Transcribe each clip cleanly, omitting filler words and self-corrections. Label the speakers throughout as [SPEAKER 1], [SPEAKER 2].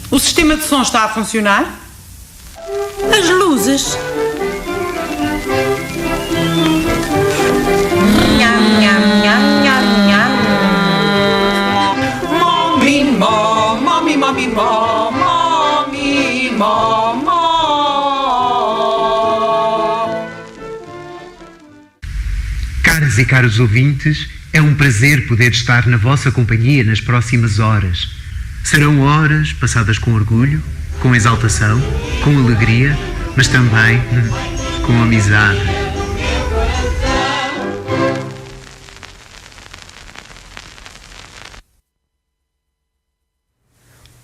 [SPEAKER 1] O sistema de som está a funcionar?
[SPEAKER 2] As luzes.
[SPEAKER 1] Nham, nham, nham, nham, nham. Mommy, mom, mommy, mommy, mom, mommy, mom, mom.
[SPEAKER 3] Caras e caros ouvintes, é um prazer poder estar na vossa companhia nas próximas horas. Serão horas passadas com orgulho, com exaltação, com alegria, mas também com amizade.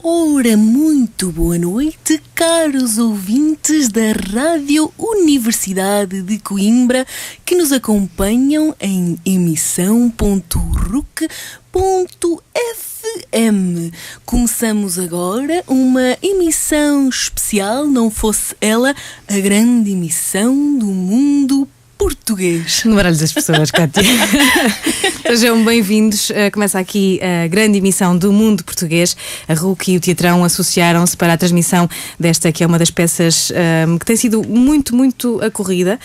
[SPEAKER 4] Ora, muito boa noite, caros ouvintes da Rádio Universidade de Coimbra, que nos acompanham em emissão.ruc.fm. Começamos agora uma emissão especial, não fosse ela a grande emissão do mundo português.
[SPEAKER 5] No baralho das pessoas, Cátia. Sejam bem-vindos. Começa aqui a grande emissão do mundo português. A RUC e o Teatrão associaram-se para a transmissão desta, que é uma das peças que tem sido muito, muito acorrida,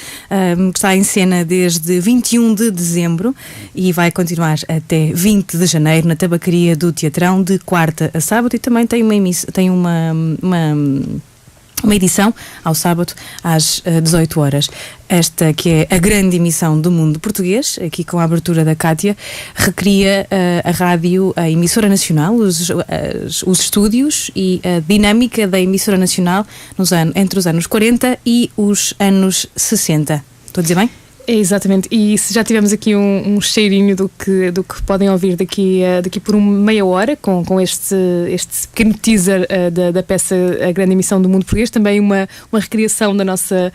[SPEAKER 5] que está em cena desde 21 de dezembro e vai continuar até 20 de janeiro na tabacaria do Teatrão, de quarta a sábado, e também tem uma edição ao sábado às 18 horas. Esta que é a grande emissão do mundo português, aqui com a abertura da Cátia, recria a rádio, a emissora nacional, os estúdios e a dinâmica da emissora nacional entre os anos 40 e os anos 60. Estou a dizer bem?
[SPEAKER 6] É, exatamente, e se já tivemos aqui um cheirinho do que podem ouvir daqui por meia hora, com este pequeno teaser da peça A Grande Emissão do Mundo Português, também uma recriação da nossa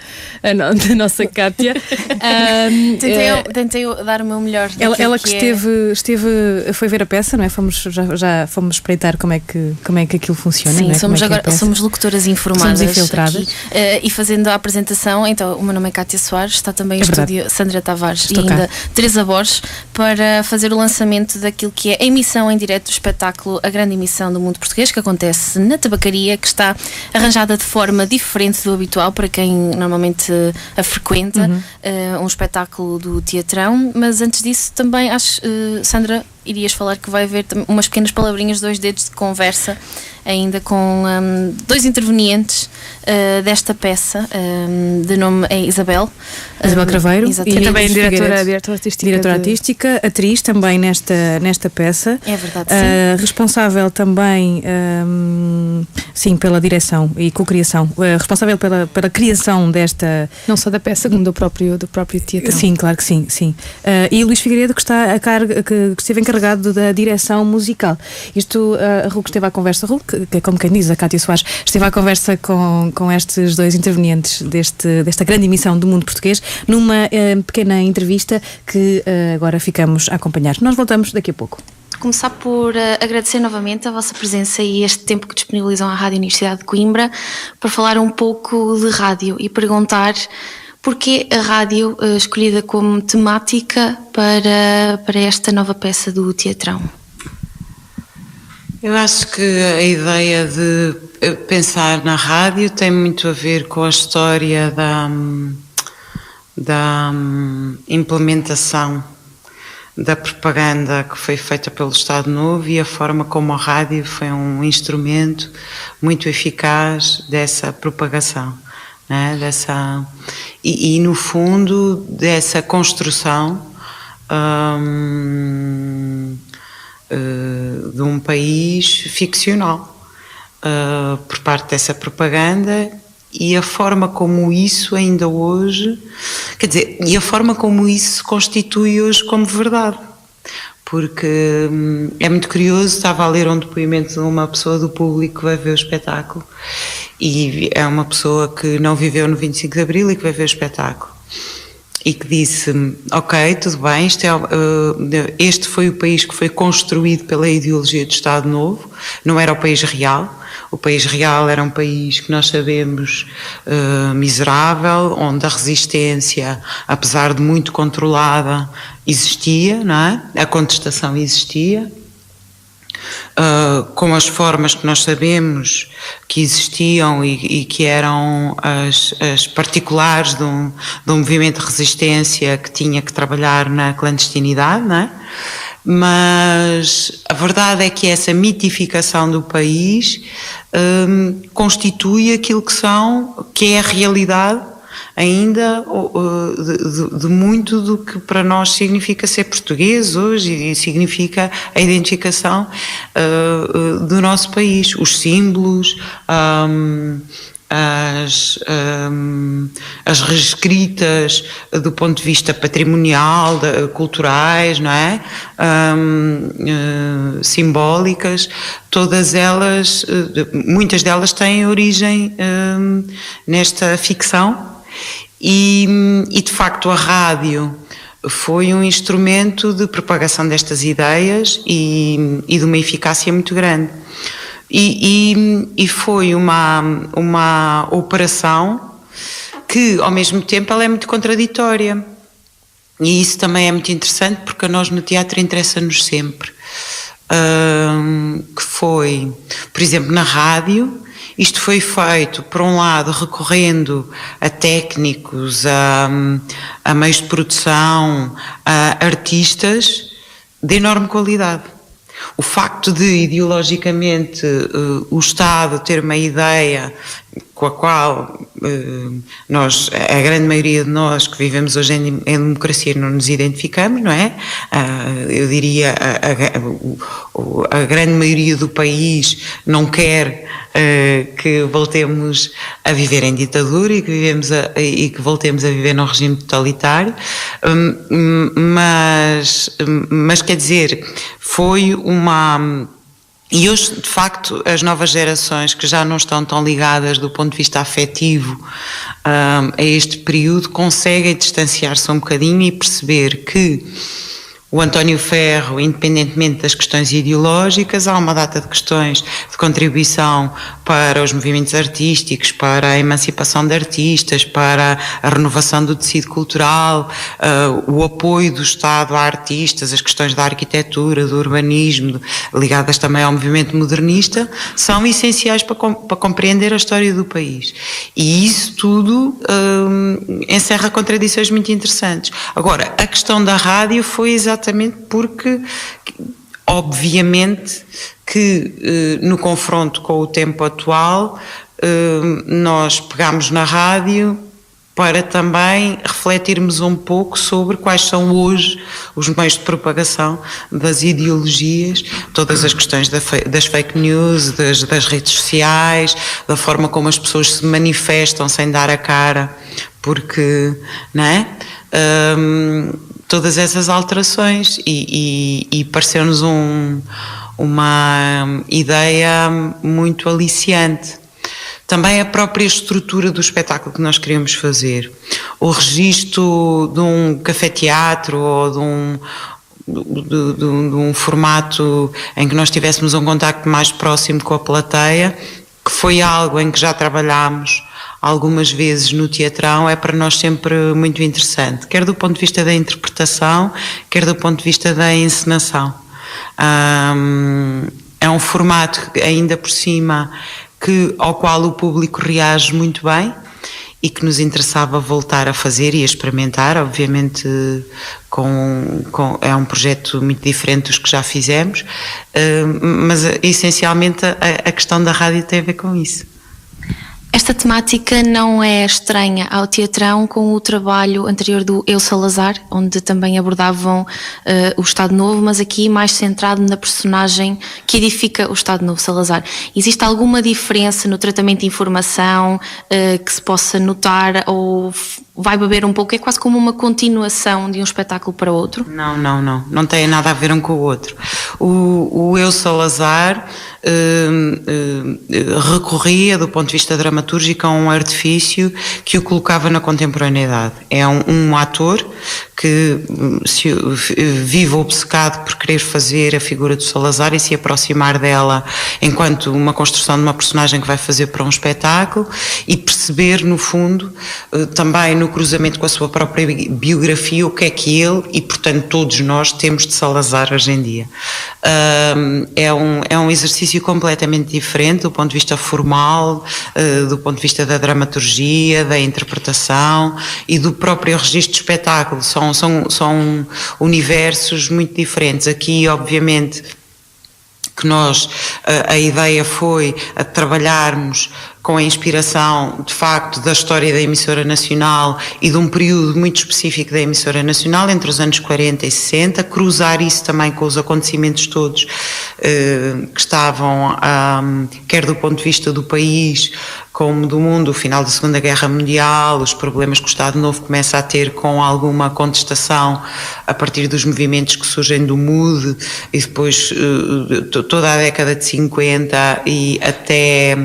[SPEAKER 6] Cátia.
[SPEAKER 4] Tentei dar o meu melhor.
[SPEAKER 5] Ela que foi ver a peça, não é? Já fomos espreitar como é que aquilo funciona.
[SPEAKER 4] Sim,
[SPEAKER 5] não é?
[SPEAKER 4] somos locutoras informadas.
[SPEAKER 5] Somos infiltradas.
[SPEAKER 4] Aqui, e fazendo a apresentação, então, o meu nome é Cátia Soares, está também em estúdio Sandra Tavares e ainda Teresa Borges para fazer o lançamento daquilo que é a emissão em direto do espetáculo A Grande Emissão do Mundo Português, que acontece na tabacaria, que está arranjada de forma diferente do habitual para quem normalmente a frequenta, um espetáculo do Teatrão. Mas antes disso também acho, Sandra, irias falar que vai haver umas pequenas palavrinhas, 2 dedos de conversa ainda com 2 intervenientes desta peça, de nome é Isabel
[SPEAKER 5] Craveiro,
[SPEAKER 6] e também diretora artística,
[SPEAKER 5] atriz também nesta peça.
[SPEAKER 4] É verdade,
[SPEAKER 5] sim. Responsável também sim, pela direção e co-criação, responsável pela criação desta,
[SPEAKER 6] não só da peça como do próprio teatro.
[SPEAKER 5] Sim, claro que sim. E Luís Figueiredo, que está que esteve encarregado da direção musical. Isto, a RUC esteve à conversa, que é como quem diz, a Cátia Soares, esteve à conversa com estes 2 intervenientes desta grande emissão do mundo português, numa pequena entrevista que agora ficamos a acompanhar. Nós voltamos daqui a pouco.
[SPEAKER 4] Começar por agradecer novamente a vossa presença e este tempo que disponibilizam à Rádio Universidade de Coimbra para falar um pouco de rádio e perguntar porquê a rádio escolhida como temática para esta nova peça do Teatrão.
[SPEAKER 7] Eu acho que a ideia de pensar na rádio tem muito a ver com a história da implementação da propaganda que foi feita pelo Estado Novo e a forma como a rádio foi um instrumento muito eficaz dessa propagação, né? E no fundo dessa construção de um país ficcional por parte dessa propaganda, e a forma como isso ainda hoje, quer dizer, e a forma como isso se constitui hoje como verdade, porque é muito curioso. Estava a ler um depoimento de uma pessoa do público que vai ver o espetáculo, e é uma pessoa que não viveu no 25 de Abril e que vai ver o espetáculo, e que disse: ok, tudo bem, este foi o país que foi construído pela ideologia do Estado Novo, não era o país real. O país real era um país que nós sabemos miserável, onde a resistência, apesar de muito controlada, existia, não é? A contestação existia. com as formas que nós sabemos que existiam e que eram as particulares de um movimento de resistência que tinha que trabalhar na clandestinidade, não é? Mas a verdade é que essa mitificação do país constitui aquilo que é a realidade ainda de muito do que para nós significa ser português hoje e significa a identificação do nosso país, os símbolos, as reescritas do ponto de vista patrimonial, culturais, não é? Simbólicas, todas elas, muitas delas têm origem nesta ficção e de facto a rádio foi um instrumento de propagação destas ideias e de uma eficácia muito grande. E foi uma operação que, ao mesmo tempo, ela é muito contraditória. E isso também é muito interessante, porque a nós no teatro interessa-nos sempre. Que foi, por exemplo, na rádio, isto foi feito, por um lado, recorrendo a técnicos, a meios de produção, a artistas de enorme qualidade. O facto de, ideologicamente, o Estado ter uma ideia com a qual a grande maioria de nós que vivemos hoje em democracia não nos identificamos, não é? Eu diria a grande maioria do país não quer que voltemos a viver em ditadura e que voltemos a viver num regime totalitário, mas quer dizer, foi uma... E hoje, de facto, as novas gerações que já não estão tão ligadas do ponto de vista afetivo a este período conseguem distanciar-se um bocadinho e perceber que o António Ferro, independentemente das questões ideológicas, há uma data de questões de contribuição para os movimentos artísticos, para a emancipação de artistas, para a renovação do tecido cultural, o apoio do Estado a artistas, as questões da arquitetura, do urbanismo, ligadas também ao movimento modernista, são essenciais para compreender a história do país. E isso tudo encerra contradições muito interessantes. Agora, a questão da rádio foi exatamente porque, obviamente, que no confronto com o tempo atual, nós pegámos na rádio para também refletirmos um pouco sobre quais são hoje os meios de propagação das ideologias, todas as questões das fake news, das redes sociais, da forma como as pessoas se manifestam sem dar a cara, porque, não é? Todas essas alterações e pareceu-nos uma ideia muito aliciante. Também a própria estrutura do espetáculo que nós queríamos fazer, o registro de um café-teatro ou de um formato em que nós tivéssemos um contacto mais próximo com a plateia, que foi algo em que já trabalhámos algumas vezes no teatrão, é para nós sempre muito interessante, quer do ponto de vista da interpretação, quer do ponto de vista da encenação. É um formato, ainda por cima, ao qual o público reage muito bem e que nos interessava voltar a fazer e a experimentar, obviamente é um projeto muito diferente dos que já fizemos, mas essencialmente a questão da rádio tem a ver com isso.
[SPEAKER 4] Esta temática não é estranha ao teatrão com o trabalho anterior do Eu Salazar, onde também abordavam o Estado Novo, mas aqui mais centrado na personagem que edifica o Estado Novo, Salazar. Existe alguma diferença no tratamento de informação que se possa notar ou vai beber um pouco? É quase como uma continuação de um espetáculo para outro?
[SPEAKER 7] Não tem nada a ver um com o outro. O Eu Salazar recorria, do ponto de vista dramatúrgico, a um artifício que o colocava na contemporaneidade. É um ator que vive obcecado por querer fazer a figura de Salazar e se aproximar dela enquanto uma construção de uma personagem que vai fazer para um espetáculo, e perceber, no fundo, também no cruzamento com a sua própria biografia, o que é que ele e, portanto, todos nós temos de Salazar hoje em dia. É um exercício completamente diferente do ponto de vista formal, do ponto de vista da dramaturgia, da interpretação e do próprio registro de espetáculo. São universos muito diferentes. Aqui, obviamente, que nós, a ideia foi a trabalharmos com a inspiração, de facto, da história da emissora nacional e de um período muito específico da emissora nacional, entre os anos 40 e 60, cruzar isso também com os acontecimentos todos que estavam, quer do ponto de vista do país, como do mundo, o final da Segunda Guerra Mundial, os problemas que o Estado Novo começa a ter com alguma contestação a partir dos movimentos que surgem do MUD, e depois toda a década de 50 e até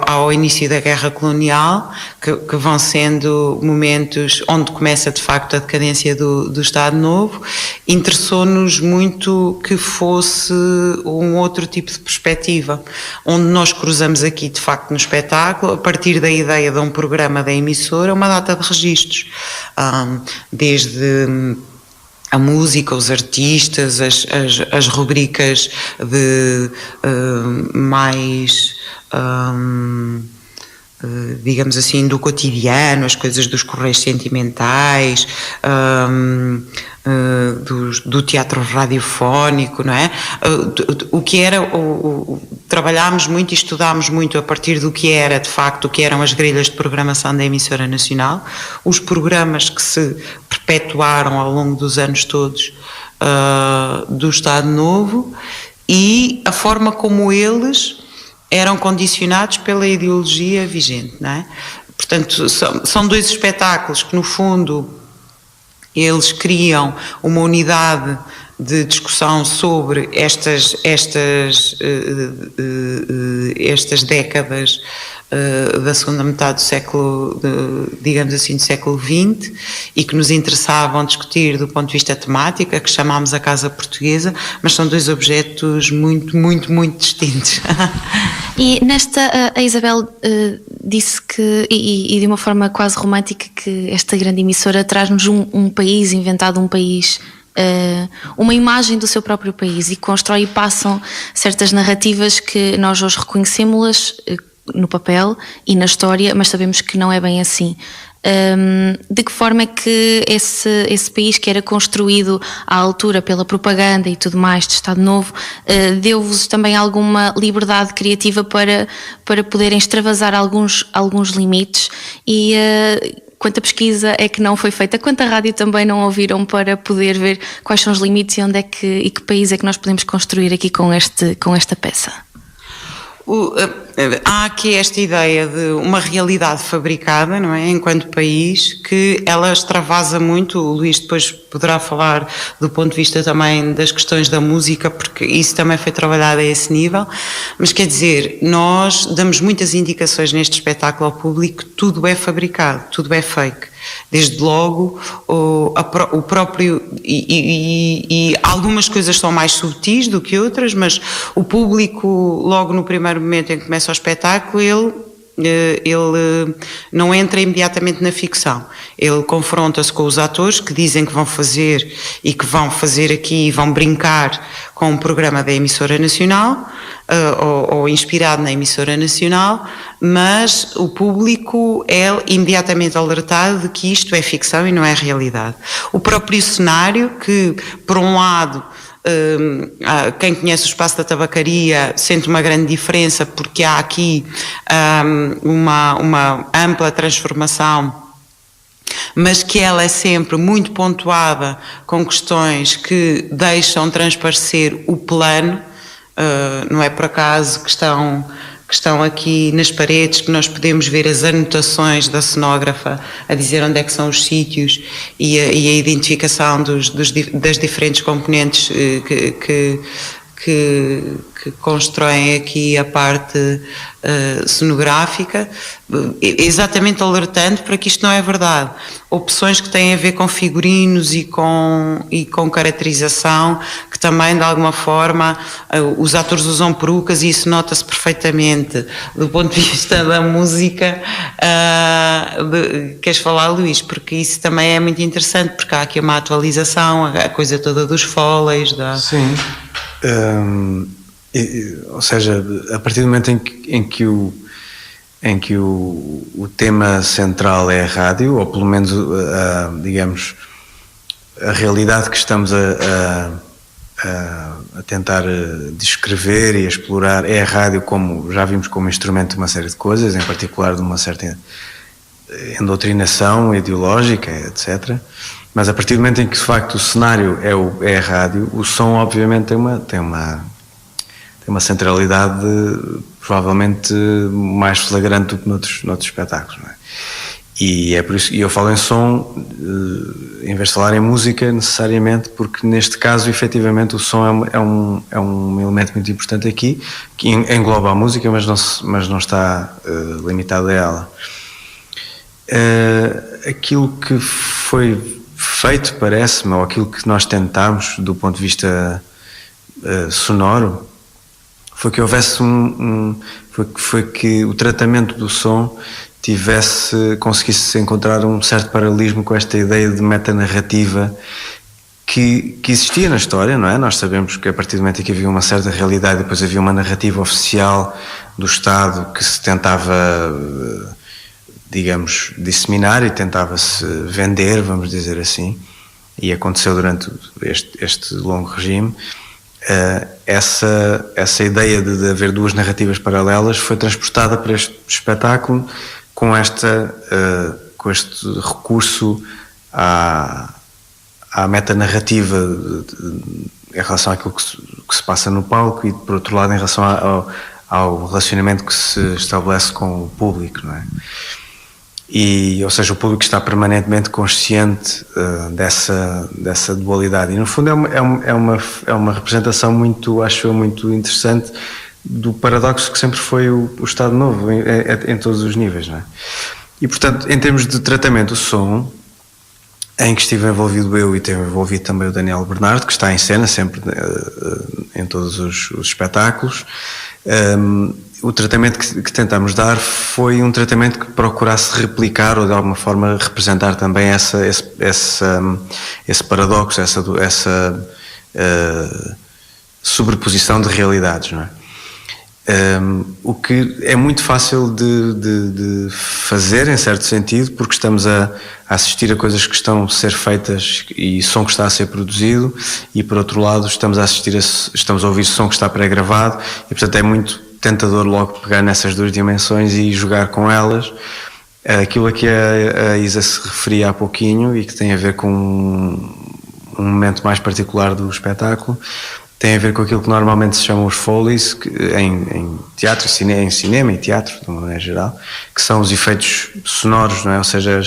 [SPEAKER 7] ao início da Guerra Colonial, que vão sendo momentos onde começa de facto a decadência do Estado Novo. Interessou-nos muito que fosse um outro tipo de perspectiva, onde nós cruzamos aqui de facto no espetáculo, a partir da ideia de um programa da emissora, uma data de registros, desde a música, os artistas, as rubricas de mais, digamos assim, do cotidiano, as coisas dos correios sentimentais, do teatro radiofónico, não é? O que era, trabalhámos muito e estudámos muito a partir do que era, de facto, o que eram as grelhas de programação da emissora nacional, os programas que se perpetuaram ao longo dos anos todos do Estado Novo, e a forma como eles eram condicionados pela ideologia vigente, não é? Portanto, são dois espetáculos que, no fundo, eles criam uma unidade de discussão sobre estas décadas da segunda metade do século, digamos assim, do século XX, e que nos interessavam discutir do ponto de vista temático, que chamámos a Casa Portuguesa, mas são dois objetos muito, muito, muito distintos.
[SPEAKER 4] E nesta, a Isabel disse que, e de uma forma quase romântica, que esta grande emissora traz-nos um país, inventado um país, uma imagem do seu próprio país, e constrói e passam certas narrativas que nós hoje reconhecemos-las no papel e na história, mas sabemos que não é bem assim. De que forma é que esse país, que era construído à altura pela propaganda e tudo mais de Estado Novo, deu-vos também alguma liberdade criativa para poderem extravasar alguns limites? E quanta pesquisa é que não foi feita, quanta rádio também não ouviram para poder ver quais são os limites e que país é que nós podemos construir aqui com esta peça?
[SPEAKER 7] Há aqui esta ideia de uma realidade fabricada, não é, enquanto país, que ela extravasa muito. O Luís depois poderá falar do ponto de vista também das questões da música, porque isso também foi trabalhado a esse nível, mas quer dizer, nós damos muitas indicações neste espetáculo ao público que tudo é fabricado, tudo é fake. Desde logo o próprio, e algumas coisas são mais subtis do que outras, mas o público, logo no primeiro momento em que começa o espetáculo, ele não entra imediatamente na ficção. Ele confronta-se com os atores que dizem que vão fazer e que vão fazer aqui, vão brincar com um programa da emissora nacional, ou inspirado na emissora nacional, mas o público é imediatamente alertado de que isto é ficção e não é realidade. O próprio cenário, que por um lado, quem conhece o espaço da tabacaria sente uma grande diferença, porque há aqui uma ampla transformação, mas que ela é sempre muito pontuada com questões que deixam transparecer o plano. Não é por acaso que estão aqui nas paredes, que nós podemos ver as anotações da cenógrafa a dizer onde é que são os sítios e a identificação das diferentes componentes que constroem aqui a parte cenográfica, exatamente alertando para que isto não é verdade. Opções que têm a ver com figurinos e com caracterização, que também de alguma forma os atores usam perucas e isso nota-se perfeitamente. Do ponto de vista da música, queres falar, Luís? Porque isso também é muito interessante, porque há aqui uma atualização, a coisa toda dos foleys.
[SPEAKER 8] Sim. Ou seja, a partir do momento em que o tema central é a rádio, ou pelo menos digamos a realidade que estamos a tentar descrever e a explorar é a rádio, como já vimos, como instrumento de uma série de coisas, em particular de uma certa endoctrinação ideológica, etc. Mas a partir do momento em que de facto o cenário é a rádio, o som obviamente tem uma centralidade provavelmente mais flagrante do que noutros espetáculos, não é? E é por isso, e eu falo em som em vez de falar em música necessariamente, porque neste caso efetivamente o som é um elemento muito importante aqui, que engloba a música, mas não está limitado a ela. Aquilo que foi feito, parece-me, ou aquilo que nós tentámos do ponto de vista sonoro, foi que houvesse foi que o tratamento do som conseguisse encontrar um certo paralelismo com esta ideia de metanarrativa que existia na história, não é? Nós sabemos que a partir do momento em que havia uma certa realidade, depois havia uma narrativa oficial do Estado que se tentava, digamos, disseminar e tentava-se vender, vamos dizer assim, e aconteceu durante este longo regime. Essa ideia de haver duas narrativas paralelas foi transportada para este espetáculo com este recurso à metanarrativa em relação àquilo que se passa no palco e, por outro lado, em relação ao relacionamento que se estabelece com o público, não é? Ou seja, o público está permanentemente consciente dessa dualidade. E, no fundo, é uma representação acho eu, muito interessante do paradoxo que sempre foi o Estado Novo, em todos os níveis, não é? E, portanto, em termos de tratamento do som, em que estive envolvido eu e teve envolvido também o Daniel Bernardo, que está em cena sempre em todos os espetáculos, o tratamento que tentamos dar foi um tratamento que procurasse replicar ou de alguma forma representar também esse paradoxo, essa sobreposição de realidades, não é? O que é muito fácil de fazer em certo sentido, porque estamos a assistir a coisas que estão a ser feitas e som que está a ser produzido, e por outro lado estamos a ouvir som que está pré-gravado, e portanto é muito tentador logo pegar nessas duas dimensões e jogar com elas. Aquilo a que a Isa se referia há pouquinho e que tem a ver com um momento mais particular do espetáculo tem a ver com aquilo que normalmente se chamam os Foleys, em teatro, em cinema e teatro, de uma maneira geral, que são os efeitos sonoros, não é? Ou seja,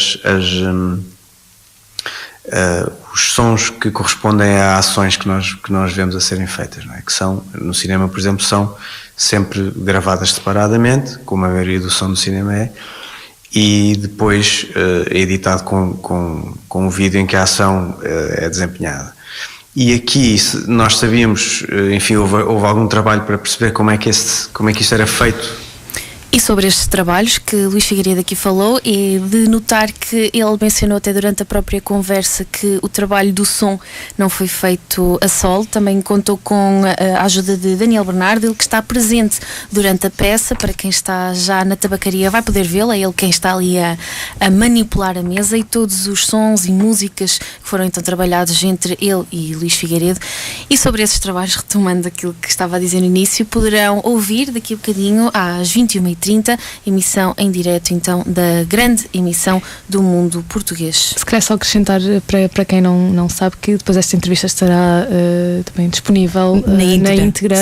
[SPEAKER 8] os sons que correspondem a ações que nós vemos a serem feitas, não é? Que são, no cinema, por exemplo, são sempre gravadas separadamente, como a maioria do som do cinema é, e depois é editado com um vídeo em que a ação é desempenhada. E aqui nós sabíamos, enfim, houve algum trabalho para perceber como é que isto era feito.
[SPEAKER 4] E sobre estes trabalhos que Luís Figueiredo aqui falou, e de notar que ele mencionou até durante a própria conversa que o trabalho do som não foi feito a solo, também contou com a ajuda de Daniel Bernardo, ele que está presente durante a peça. Para quem está já na tabacaria vai poder vê-lo, é ele quem está ali a manipular a mesa, e todos os sons e músicas que foram então trabalhados entre ele e Luís Figueiredo. E sobre esses trabalhos, retomando aquilo que estava a dizer no início, poderão ouvir daqui a bocadinho às 21h30 21h30, emissão em direto então da grande emissão do Mundo Português.
[SPEAKER 6] Se calhar só acrescentar para quem não sabe que depois esta entrevista estará também disponível na íntegra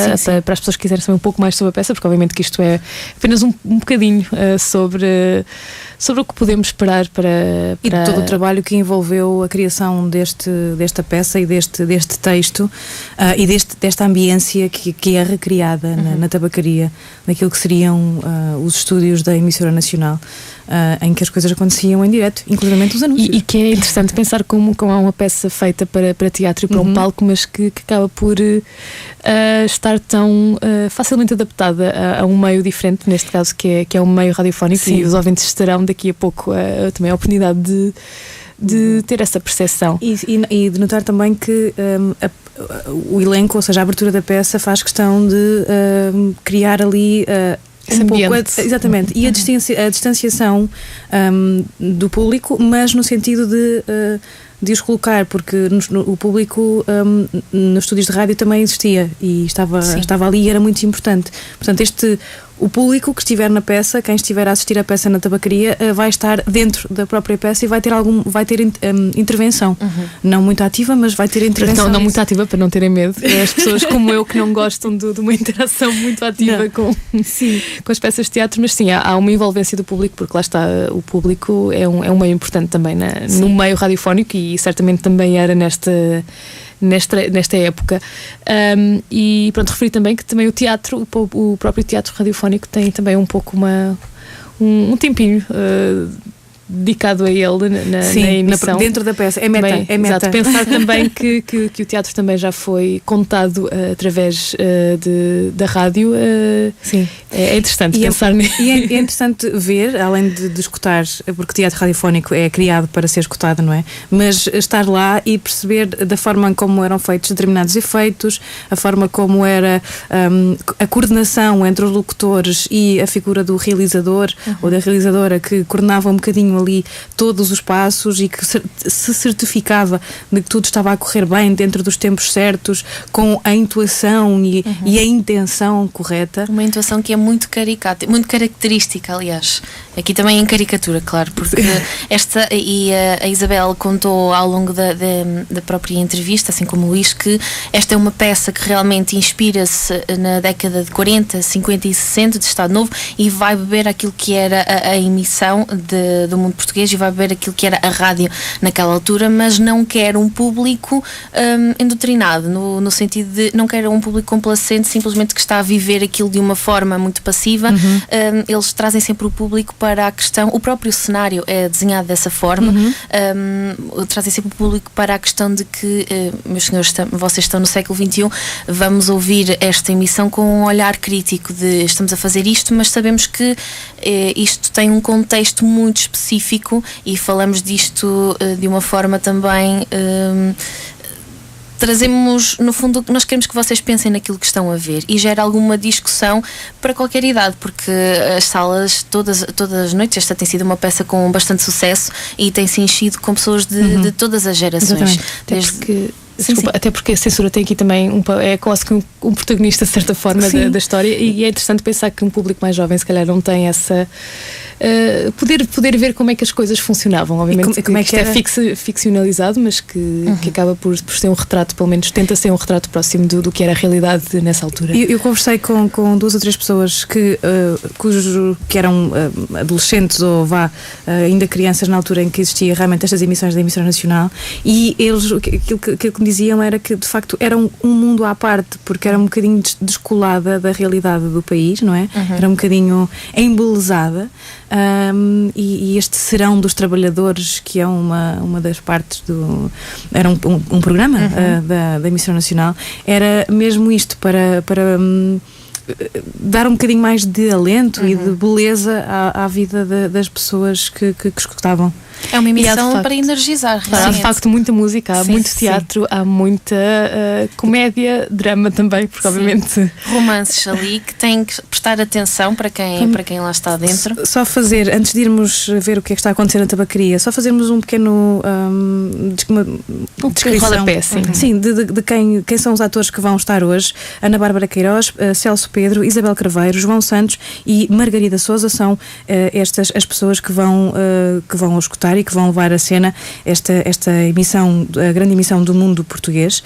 [SPEAKER 6] para as pessoas que quiserem saber um pouco mais sobre a peça, porque obviamente que isto é apenas um bocadinho sobre o que podemos esperar para...
[SPEAKER 5] E todo o trabalho que envolveu a criação desta peça e deste texto e desta ambiência que é recriada na tabacaria, naquilo que seriam os estúdios da emissora nacional, em que as coisas aconteciam em direto, inclusive os anúncios.
[SPEAKER 6] E que é interessante pensar como há uma peça feita para teatro e para um palco, mas que acaba por estar tão facilmente adaptada a um meio diferente, neste caso que é um meio radiofónico. Sim. E os ouvintes estarão daqui a pouco também a oportunidade de ter essa percepção.
[SPEAKER 5] E de notar também que o elenco, ou seja, a abertura da peça faz questão de criar ali um pouco exatamente, e a distanciação do público, mas no sentido de os colocar, porque o público nos estúdios de rádio também existia e estava ali e era muito importante. Portanto, o público que estiver na peça, quem estiver a assistir à peça na tabacaria, vai estar dentro da própria peça e vai ter intervenção. Não muito ativa, mas vai ter intervenção.
[SPEAKER 6] Não muito ativa, para não terem medo. As pessoas como eu que não gostam de uma interação muito ativa com as peças de teatro, mas sim, há uma envolvência do público, porque lá está, o público é um meio importante também no meio radiofónico e certamente também era nesta época. E pronto, referi também que também o teatro, o próprio teatro radiofónico tem também um pouco um tempinho dedicado a ele na emissão.
[SPEAKER 5] Dentro da peça, é meta.
[SPEAKER 6] Exato, pensar também que o teatro também já foi contado através da rádio.
[SPEAKER 5] Sim.
[SPEAKER 6] É interessante pensar nisso.
[SPEAKER 5] E é interessante ver, além de escutar, porque o teatro radiofónico é criado para ser escutado, não é? Mas estar lá e perceber da forma como eram feitos determinados efeitos, a forma como era a coordenação entre os locutores e a figura do realizador ou da realizadora, que coordenava um bocadinho ali todos os passos e que se certificava de que tudo estava a correr bem dentro dos tempos certos, com a intuação e a intenção correta.
[SPEAKER 4] Uma intuação que é muito caricata, muito característica, aliás. Aqui também em caricatura, claro, porque a Isabel contou ao longo da própria entrevista, assim como o Luís, que esta é uma peça que realmente inspira-se na década de 40, 50 e 60 de Estado Novo e vai beber aquilo que era a emissão do Mundo Português e vai beber aquilo que era a rádio naquela altura, mas não quer um público endoctrinado, no sentido de não quer um público complacente, simplesmente que está a viver aquilo de uma forma muito passiva. Eles trazem sempre o público para a questão, o próprio cenário é desenhado dessa forma, trazem sempre o público para a questão de que, meus senhores, vocês estão no século XXI, vamos ouvir esta emissão com um olhar crítico de estamos a fazer isto, mas sabemos que isto tem um contexto muito específico e falamos disto de uma forma também... Trazemos, no fundo, nós queremos que vocês pensem naquilo que estão a ver e gera alguma discussão para qualquer idade, porque as salas, todas as noites, esta tem sido uma peça com bastante sucesso e tem-se enchido com pessoas de todas as gerações.
[SPEAKER 6] Até porque a censura tem aqui também é quase que um protagonista de certa forma da história e é interessante pensar que um público mais jovem se calhar não tem essa poder ver como é que as coisas funcionavam, obviamente como é que isto é ficcionalizado, mas que acaba por ser um retrato, pelo menos tenta ser um retrato próximo do que era a realidade nessa altura.
[SPEAKER 5] Eu conversei com 2 ou 3 pessoas que eram adolescentes ou ainda crianças na altura em que existia realmente estas emissões da emissora nacional, e eles aquilo que me diziam era que de facto era um mundo à parte, porque era um bocadinho descolada da realidade do país, não é? Era um bocadinho embelezada. E este Serão dos Trabalhadores, que é uma das partes era um programa da emissora nacional, era mesmo isto para dar um bocadinho mais de alento e de beleza à vida das pessoas que escutavam.
[SPEAKER 4] É uma
[SPEAKER 6] E há, de
[SPEAKER 4] emissão
[SPEAKER 6] facto,
[SPEAKER 4] para energizar,
[SPEAKER 6] há de
[SPEAKER 4] realmente.
[SPEAKER 6] facto muita música, há
[SPEAKER 4] Sim,
[SPEAKER 6] muito
[SPEAKER 4] sim.
[SPEAKER 6] teatro, há muita comédia, drama também, porque obviamente.
[SPEAKER 4] Romances ali que têm que prestar atenção para quem lá está dentro.
[SPEAKER 5] Só fazer, antes de irmos ver o que é que está a acontecer na tabacaria, só fazermos um pequeno descrição.
[SPEAKER 6] rodapé, sim.
[SPEAKER 5] Sim, de quem são os atores que vão estar hoje. Ana Bárbara Queiroz, Celso Pedro, Isabel Carveiro, João Santos e Margarida Souza são estas as pessoas que vão escutar e que vão levar a cena esta emissão, a grande emissão do mundo português.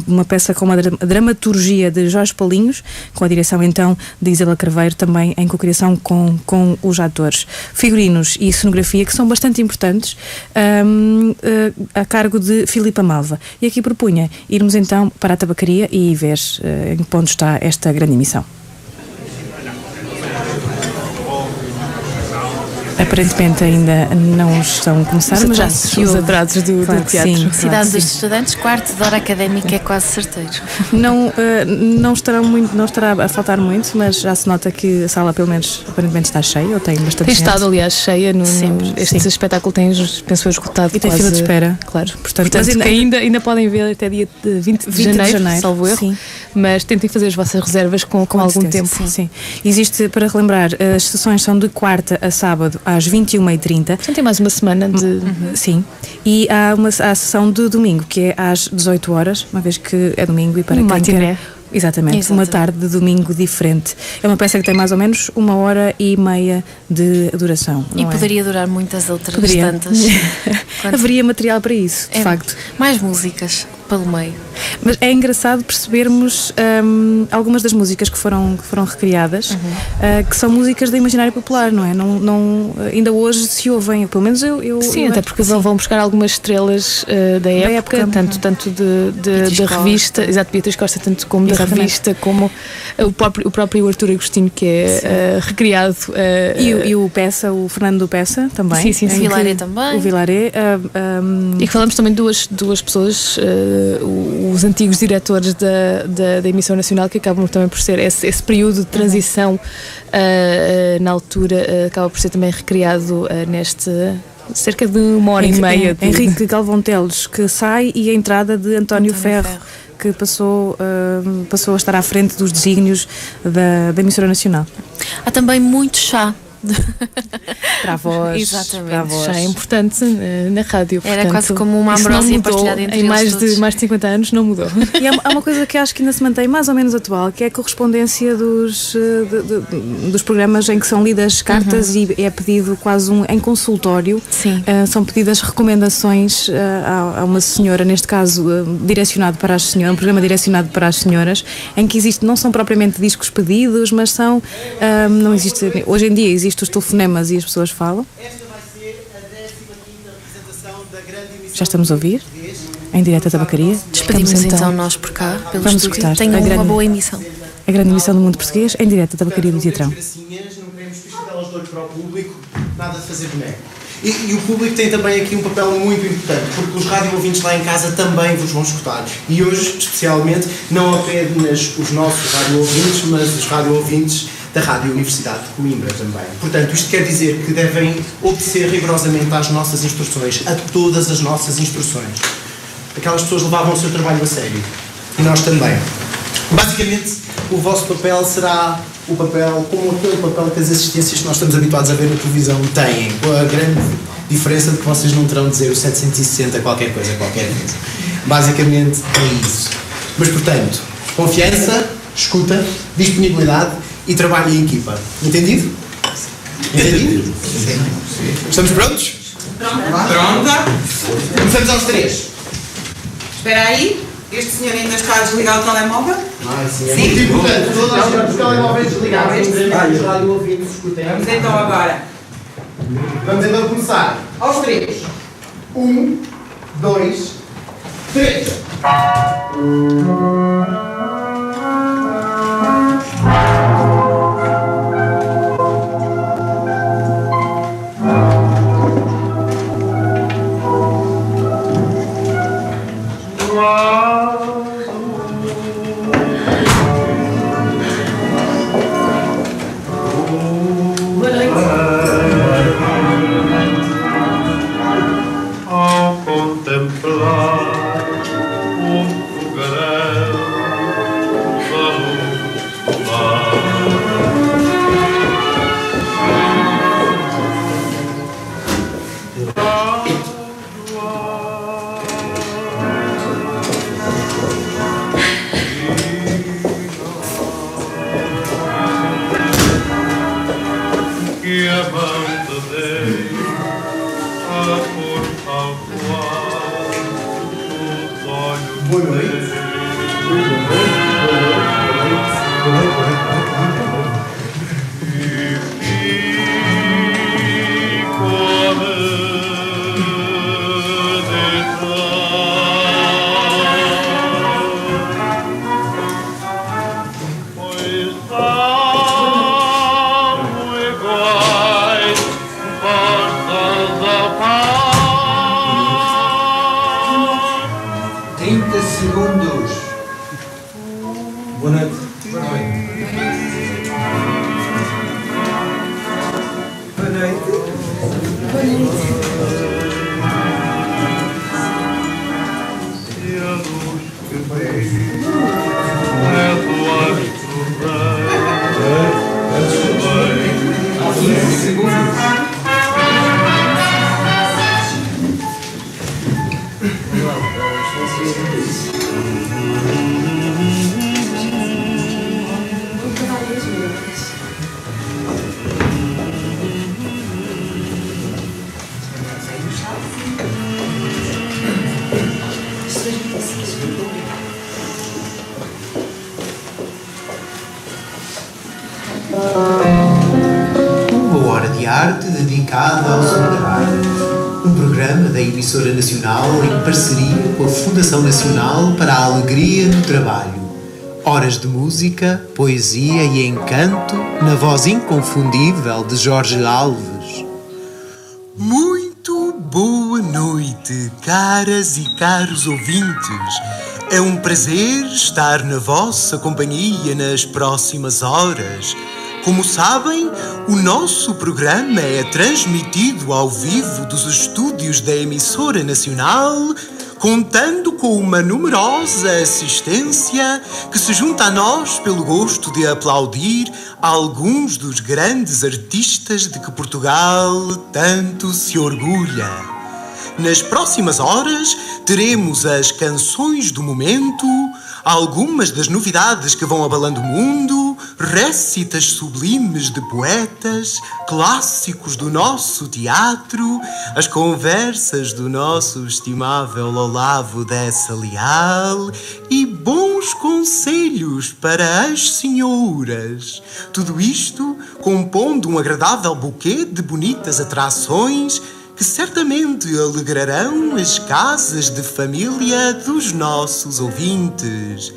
[SPEAKER 5] Uma peça com uma dramaturgia de Jorge Paulinhos, com a direção então de Isabel Carveiro, também em cocriação com os atores. Figurinos e cenografia que são bastante importantes, a cargo de Filipa Malva. E aqui propunha irmos então para a tabacaria e ver em que ponto está esta grande emissão. Aparentemente ainda não estão a começar, mas já se
[SPEAKER 6] os atrasos do
[SPEAKER 5] Claro que
[SPEAKER 6] teatro.
[SPEAKER 5] sim,
[SPEAKER 4] Cidade dos Estudantes, quarto de hora académica é quase certeiro.
[SPEAKER 5] Não estará a faltar muito, mas já se nota que a sala pelo menos aparentemente está cheia, ou tem bastante
[SPEAKER 6] Tem
[SPEAKER 5] gente.
[SPEAKER 6] estado, aliás, cheia. Este
[SPEAKER 5] sim.
[SPEAKER 6] espetáculo tem, penso eu, esgotado.
[SPEAKER 5] E tem
[SPEAKER 6] quase,
[SPEAKER 5] fila de espera.
[SPEAKER 6] Claro.
[SPEAKER 5] Portanto,
[SPEAKER 6] Mas
[SPEAKER 5] mas
[SPEAKER 6] ainda podem ver até dia 20 de janeiro, salvo erro.
[SPEAKER 5] Sim.
[SPEAKER 6] Mas tentem fazer as vossas reservas com algum
[SPEAKER 5] certeza,
[SPEAKER 6] tempo.
[SPEAKER 5] Sim. Existe, para relembrar, as sessões são de quarta a sábado às 21h30.
[SPEAKER 6] Então tem mais uma semana de.
[SPEAKER 5] Sim. E há a sessão de domingo, que é às 18 horas, uma vez que é domingo e para quem
[SPEAKER 6] matiné.
[SPEAKER 5] quer. Exatamente, uma tarde de domingo diferente. É uma peça que tem mais ou menos 1h30 de duração.
[SPEAKER 4] E
[SPEAKER 5] não é?
[SPEAKER 4] poderia durar muitas outras
[SPEAKER 5] Poderia.
[SPEAKER 4] tantas.
[SPEAKER 5] Haveria material para isso, de facto.
[SPEAKER 4] Mais músicas pelo meio.
[SPEAKER 5] Mas é engraçado percebermos algumas das músicas que foram recriadas, que são músicas da imaginária popular, não é? Ainda hoje se ouvem, pelo menos eu
[SPEAKER 6] Sim, até porque vão buscar algumas estrelas da época, tanto da revista, exato, Beatriz Costa, tanto como da revista, como o próprio Artur Agostinho, que é recriado.
[SPEAKER 5] E o Peça, o Fernando Peça também.
[SPEAKER 4] Sim. O Vilaré também.
[SPEAKER 5] O Vilaré.
[SPEAKER 6] E que falamos também de duas pessoas, os antigos diretores da emissão nacional, que acabam também por ser esse período de transição na altura, acaba por ser também recriado neste cerca de 1h30.
[SPEAKER 5] Henrique Galvão Teles, que sai, e a entrada de António Ferro, que passou a estar à frente dos desígnios da emissora nacional.
[SPEAKER 4] Há também muito chá.
[SPEAKER 5] Para a voz.
[SPEAKER 4] Exatamente.
[SPEAKER 5] Para a voz.
[SPEAKER 6] Já é importante na rádio.
[SPEAKER 4] Era quase como uma ambrósia partilhada entre
[SPEAKER 6] em
[SPEAKER 4] eles
[SPEAKER 6] mais de 50 anos não mudou.
[SPEAKER 5] E há uma coisa que acho que ainda se mantém mais ou menos atual, que é a correspondência dos programas em que são lidas cartas e é pedido quase em consultório.
[SPEAKER 4] Sim.
[SPEAKER 5] São pedidas recomendações a uma senhora, neste caso direcionado para as senhoras, um programa direcionado para as senhoras, em que não são propriamente discos pedidos, mas são, não existe, hoje em dia existe os telefonemas e as pessoas falam.
[SPEAKER 9] Esta vai ser a 15ª apresentação da grande emissão.
[SPEAKER 5] Já estamos a ouvir? Em direto à tabacaria.
[SPEAKER 4] Despedimos então nós por cá, pelo
[SPEAKER 5] Vamos
[SPEAKER 4] estúdio.
[SPEAKER 5] escutar
[SPEAKER 4] Tenham
[SPEAKER 5] a
[SPEAKER 4] uma
[SPEAKER 5] grande-
[SPEAKER 4] boa emissão.
[SPEAKER 5] A grande emissão do mundo português, em direto à tabacaria do Teatrão.
[SPEAKER 9] Não queremos gracinhas, não queremos piscadelas de olho para o público, nada de fazer boneco. E o público tem também aqui um papel muito importante, porque os rádio-ouvintes lá em casa também vos vão escutar. E hoje, especialmente, não apenas os nossos rádio-ouvintes, mas os rádio-ouvintes da Rádio Universidade de Coimbra também. Portanto, isto quer dizer que devem obedecer rigorosamente às nossas instruções, a todas as nossas instruções. Aquelas pessoas levavam o seu trabalho a sério. E nós também. Basicamente, o vosso papel será o papel, como aquele papel que as assistências que nós estamos habituados a ver na televisão têm, com a grande diferença de que vocês não terão de dizer o 760 qualquer coisa. Basicamente é isso. Mas, portanto, confiança, escuta, disponibilidade e trabalho em equipa. Entendido? Entendido? Sim. Estamos prontos?
[SPEAKER 1] Pronta?
[SPEAKER 9] Começamos aos 3.
[SPEAKER 1] Espera aí. Este senhor ainda está a desligar o telemóvel?
[SPEAKER 9] Sim. É muito importante. Toda a gente os telemóveis desligados. Os rádio-ouvintes escutem.
[SPEAKER 1] Vamos então agora.
[SPEAKER 9] Vamos então começar. Aos 3. 1, 2, 3.
[SPEAKER 10] minha mão te dei a cor tal qual os olhos
[SPEAKER 9] Boa noite.
[SPEAKER 11] Segundos.
[SPEAKER 9] Boa noite.
[SPEAKER 11] Boa noite. Boa noite. Boa
[SPEAKER 10] E a luz que veio é do astro
[SPEAKER 11] Há 15 segundos.
[SPEAKER 3] Uma hora de arte dedicada ao Sangrar. Um programa da emissora nacional em parceria com a Fundação Nacional para a Alegria no Trabalho. Horas de música, poesia e encanto na voz inconfundível de Jorge Alves. Muito boa noite, caras e caros ouvintes. É um prazer estar na vossa companhia nas próximas horas. Como sabem, o nosso programa é transmitido ao vivo dos estúdios da emissora nacional, contando com uma numerosa assistência que se junta a nós pelo gosto de aplaudir alguns dos grandes artistas de que Portugal tanto se orgulha. Nas próximas horas teremos as canções do momento, algumas das novidades que vão abalando o mundo, récitas sublimes de poetas, clássicos do nosso teatro, as conversas do nosso estimável Olavo Dessa Leal e bons conselhos para as senhoras. Tudo isto compondo um agradável buquê de bonitas atrações que certamente alegrarão as casas de família dos nossos ouvintes.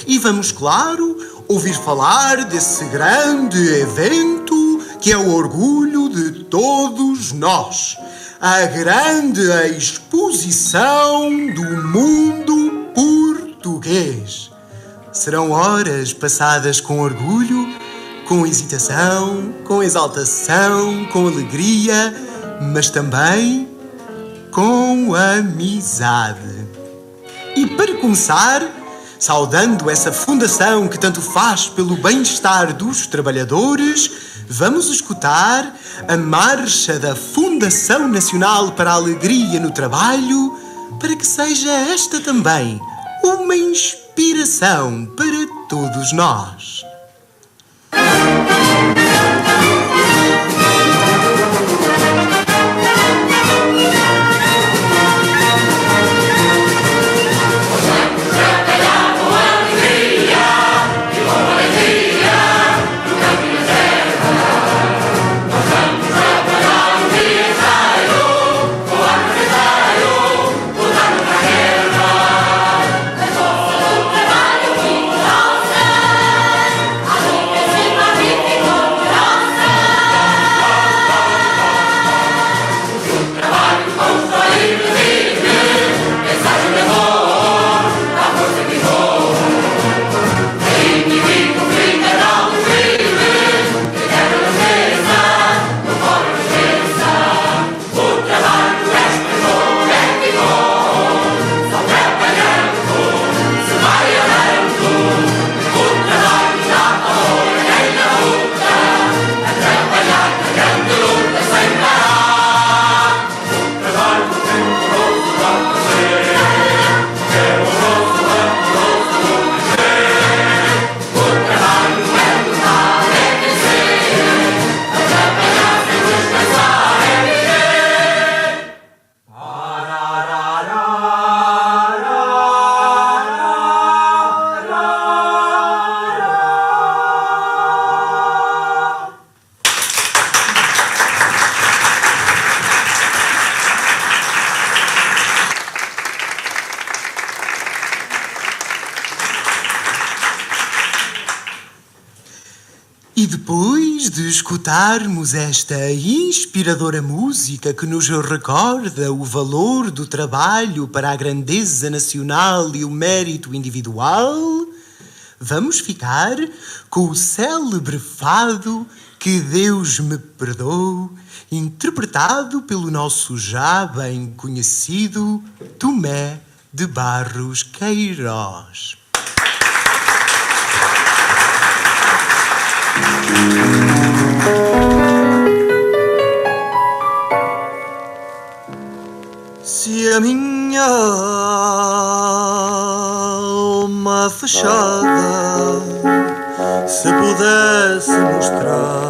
[SPEAKER 3] E vamos, claro, ouvir falar desse grande evento que é o orgulho de todos nós. A grande exposição do mundo português. Serão horas passadas com orgulho, com hesitação, com exaltação, com alegria, mas também com amizade. E para começar, saudando essa fundação que tanto faz pelo bem-estar dos trabalhadores, vamos escutar a marcha da Fundação Nacional para a Alegria no Trabalho, para que seja esta também uma inspiração para todos nós.
[SPEAKER 12] E depois de escutarmos esta inspiradora música que nos recorda o valor do trabalho para a grandeza nacional e o mérito individual, vamos ficar com o célebre fado Que Deus Me Perdoe, interpretado pelo nosso já bem conhecido Tomé de Barros Queiroz. Se a minha alma fechada se pudesse mostrar,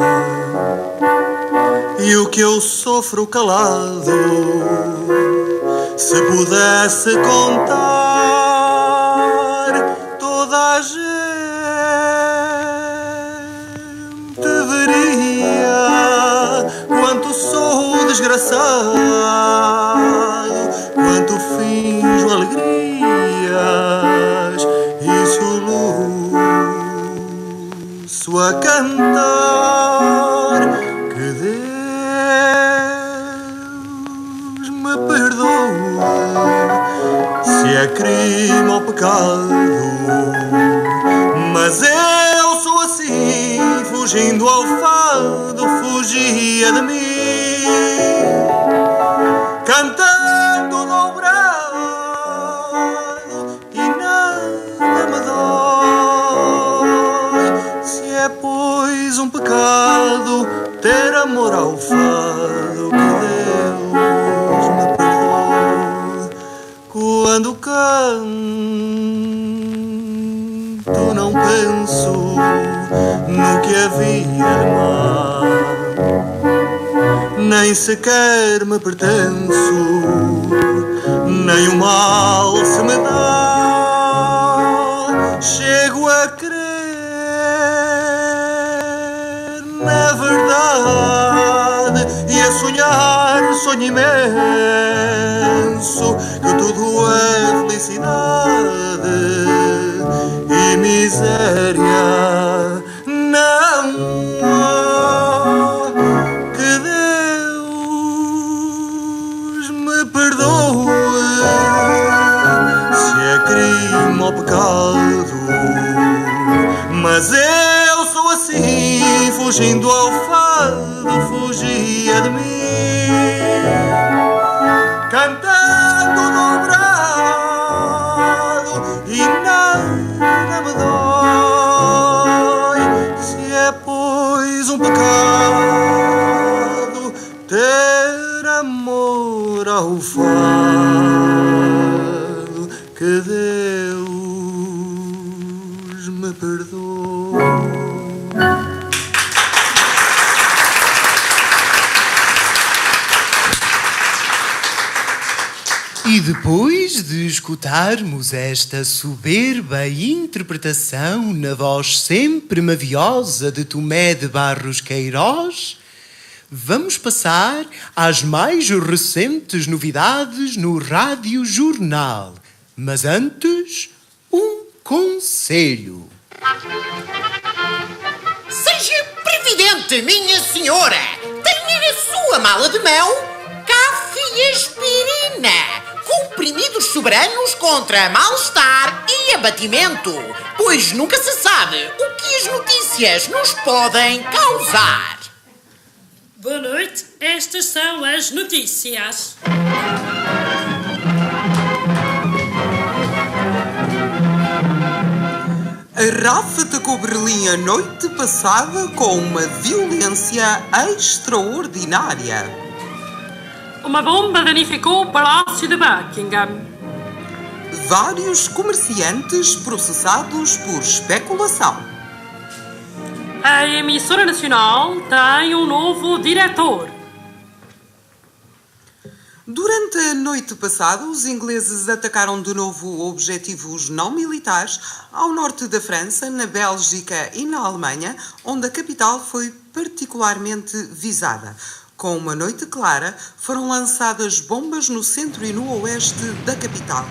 [SPEAKER 12] e o que eu sofro calado se pudesse contar, toda a gente veria quanto sou desgraçado, quanto finjo alegrias e soluço a cantar. Que Deus me perdoe se é crime ou pecado, mas eu sou assim, fugindo ao fado, fugia de mim, cantando dobrado e nada me dói. Se é pois um pecado ter amor ao fado, que Deus me perdoe. Quando canto não penso no que havia de mal, nem sequer me pertenço, nem o mal se me dá. Chego a crer na verdade e a sonhar sonho imenso, que tudo é felicidade e miséria não há. Que Deus me perdoe se é crime ou pecado, mas eu sou assim, fugindo ao fado, fugia de mim, cantando dobrado e nada me dói. Se é pois um pecado ter amor ao fado, que Deus me perdoe. E depois de escutarmos esta soberba interpretação na voz sempre maviosa de Tomé de Barros Queiroz, vamos passar às mais recentes novidades no Rádio Jornal. Mas antes, um conselho.
[SPEAKER 13] Seja previdente, minha senhora! Tenha na sua mala de mel cafeaspirina, comprimidos soberanos contra mal-estar e abatimento, pois nunca se sabe o que as notícias nos podem causar.
[SPEAKER 2] Boa noite, estas são as notícias.
[SPEAKER 12] A RAF atacou Berlim a noite passada com uma violência extraordinária.
[SPEAKER 2] Uma bomba danificou o Palácio de Buckingham.
[SPEAKER 12] Vários comerciantes processados por especulação.
[SPEAKER 2] A emissora nacional tem um novo diretor.
[SPEAKER 12] Durante a noite passada, os ingleses atacaram de novo objetivos não militares ao norte da França, na Bélgica e na Alemanha, onde a capital foi particularmente visada. Com uma noite clara, foram lançadas bombas no centro e no oeste da capital.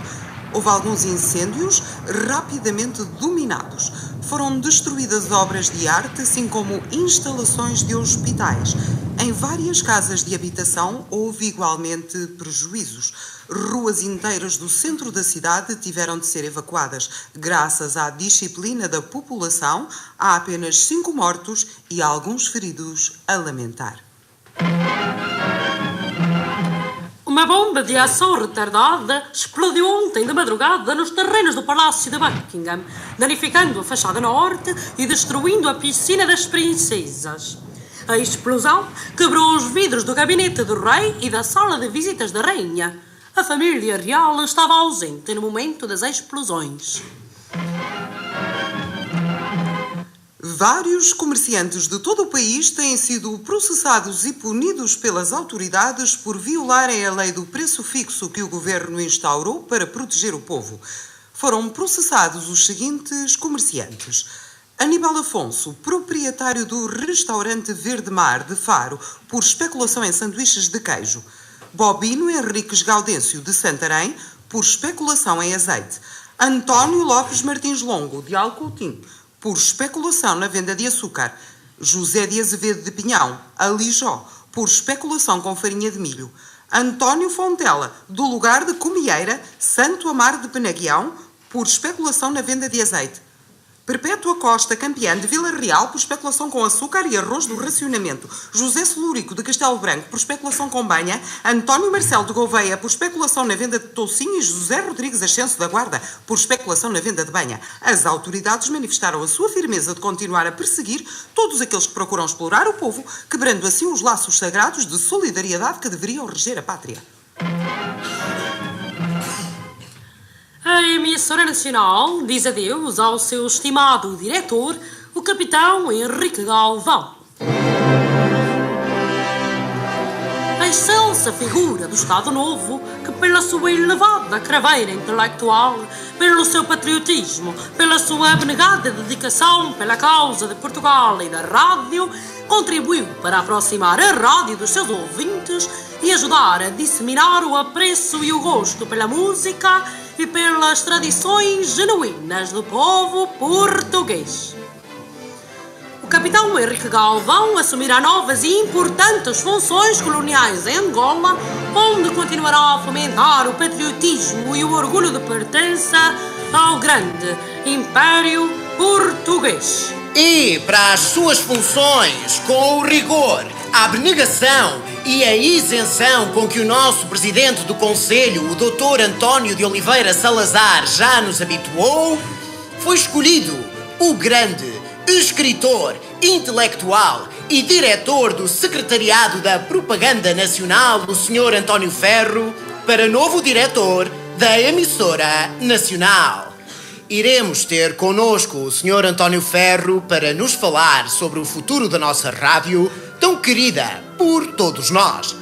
[SPEAKER 14] Houve alguns incêndios rapidamente dominados. Foram destruídas obras de arte, assim como instalações de hospitais. Em várias casas de habitação houve igualmente prejuízos. Ruas inteiras do centro da cidade tiveram de ser evacuadas. Graças à disciplina da população, há apenas 5 mortos e alguns feridos a lamentar.
[SPEAKER 2] Uma bomba de ação retardada explodiu ontem de madrugada nos terrenos do Palácio de Buckingham, danificando a fachada norte e destruindo a piscina das princesas. A explosão quebrou os vidros do gabinete do rei e da sala de visitas da rainha. A família real estava ausente no momento das explosões.
[SPEAKER 14] Vários comerciantes de todo o país têm sido processados e punidos pelas autoridades por violarem a lei do preço fixo que o governo instaurou para proteger o povo. Foram processados os seguintes comerciantes: Aníbal Afonso, proprietário do restaurante Verde Mar de Faro, por especulação em sanduíches de queijo; Bobino Henriques Gaudêncio, de Santarém, por especulação em azeite; António Lopes Martins Longo, de Alcoutim, por especulação na venda de açúcar; José de Azevedo de Pinhão, Alijó, por especulação com farinha de milho; António Fontela, do lugar de Comieira, Santo Amaro de Penaguião, por especulação na venda de azeite; Perpétua Costa, campeã de Vila Real, por especulação com açúcar e arroz do racionamento; José Celúrico, de Castelo Branco, por especulação com banha; António Marcelo de Gouveia, por especulação na venda de toucinho; e José Rodrigues Ascenso da Guarda, por especulação na venda de banha. As autoridades manifestaram a sua firmeza de continuar a perseguir todos aqueles que procuram explorar o povo, quebrando assim os laços sagrados de solidariedade que deveriam reger a pátria.
[SPEAKER 2] A emissora nacional diz adeus ao seu estimado diretor, o capitão Henrique Galvão. A excelsa figura do Estado Novo, que pela sua elevada craveira intelectual, pelo seu patriotismo, pela sua abnegada dedicação pela causa de Portugal e da rádio, contribuiu para aproximar a rádio dos seus ouvintes e ajudar a disseminar o apreço e o gosto pela música e pelas tradições genuínas do povo português. O capitão Henrique Galvão assumirá novas e importantes funções coloniais em Angola, onde continuará a fomentar o patriotismo e o orgulho de pertença ao grande Império Português.
[SPEAKER 13] E para as suas funções, com o rigor, a abnegação e a isenção com que o nosso presidente do Conselho, o Dr. António de Oliveira Salazar, já nos habituou, foi escolhido o grande escritor, intelectual e diretor do Secretariado da Propaganda Nacional, o Sr. António Ferro, para novo diretor da emissora nacional. Iremos ter connosco o Sr. António Ferro para nos falar sobre o futuro da nossa rádio, tão querida por todos nós.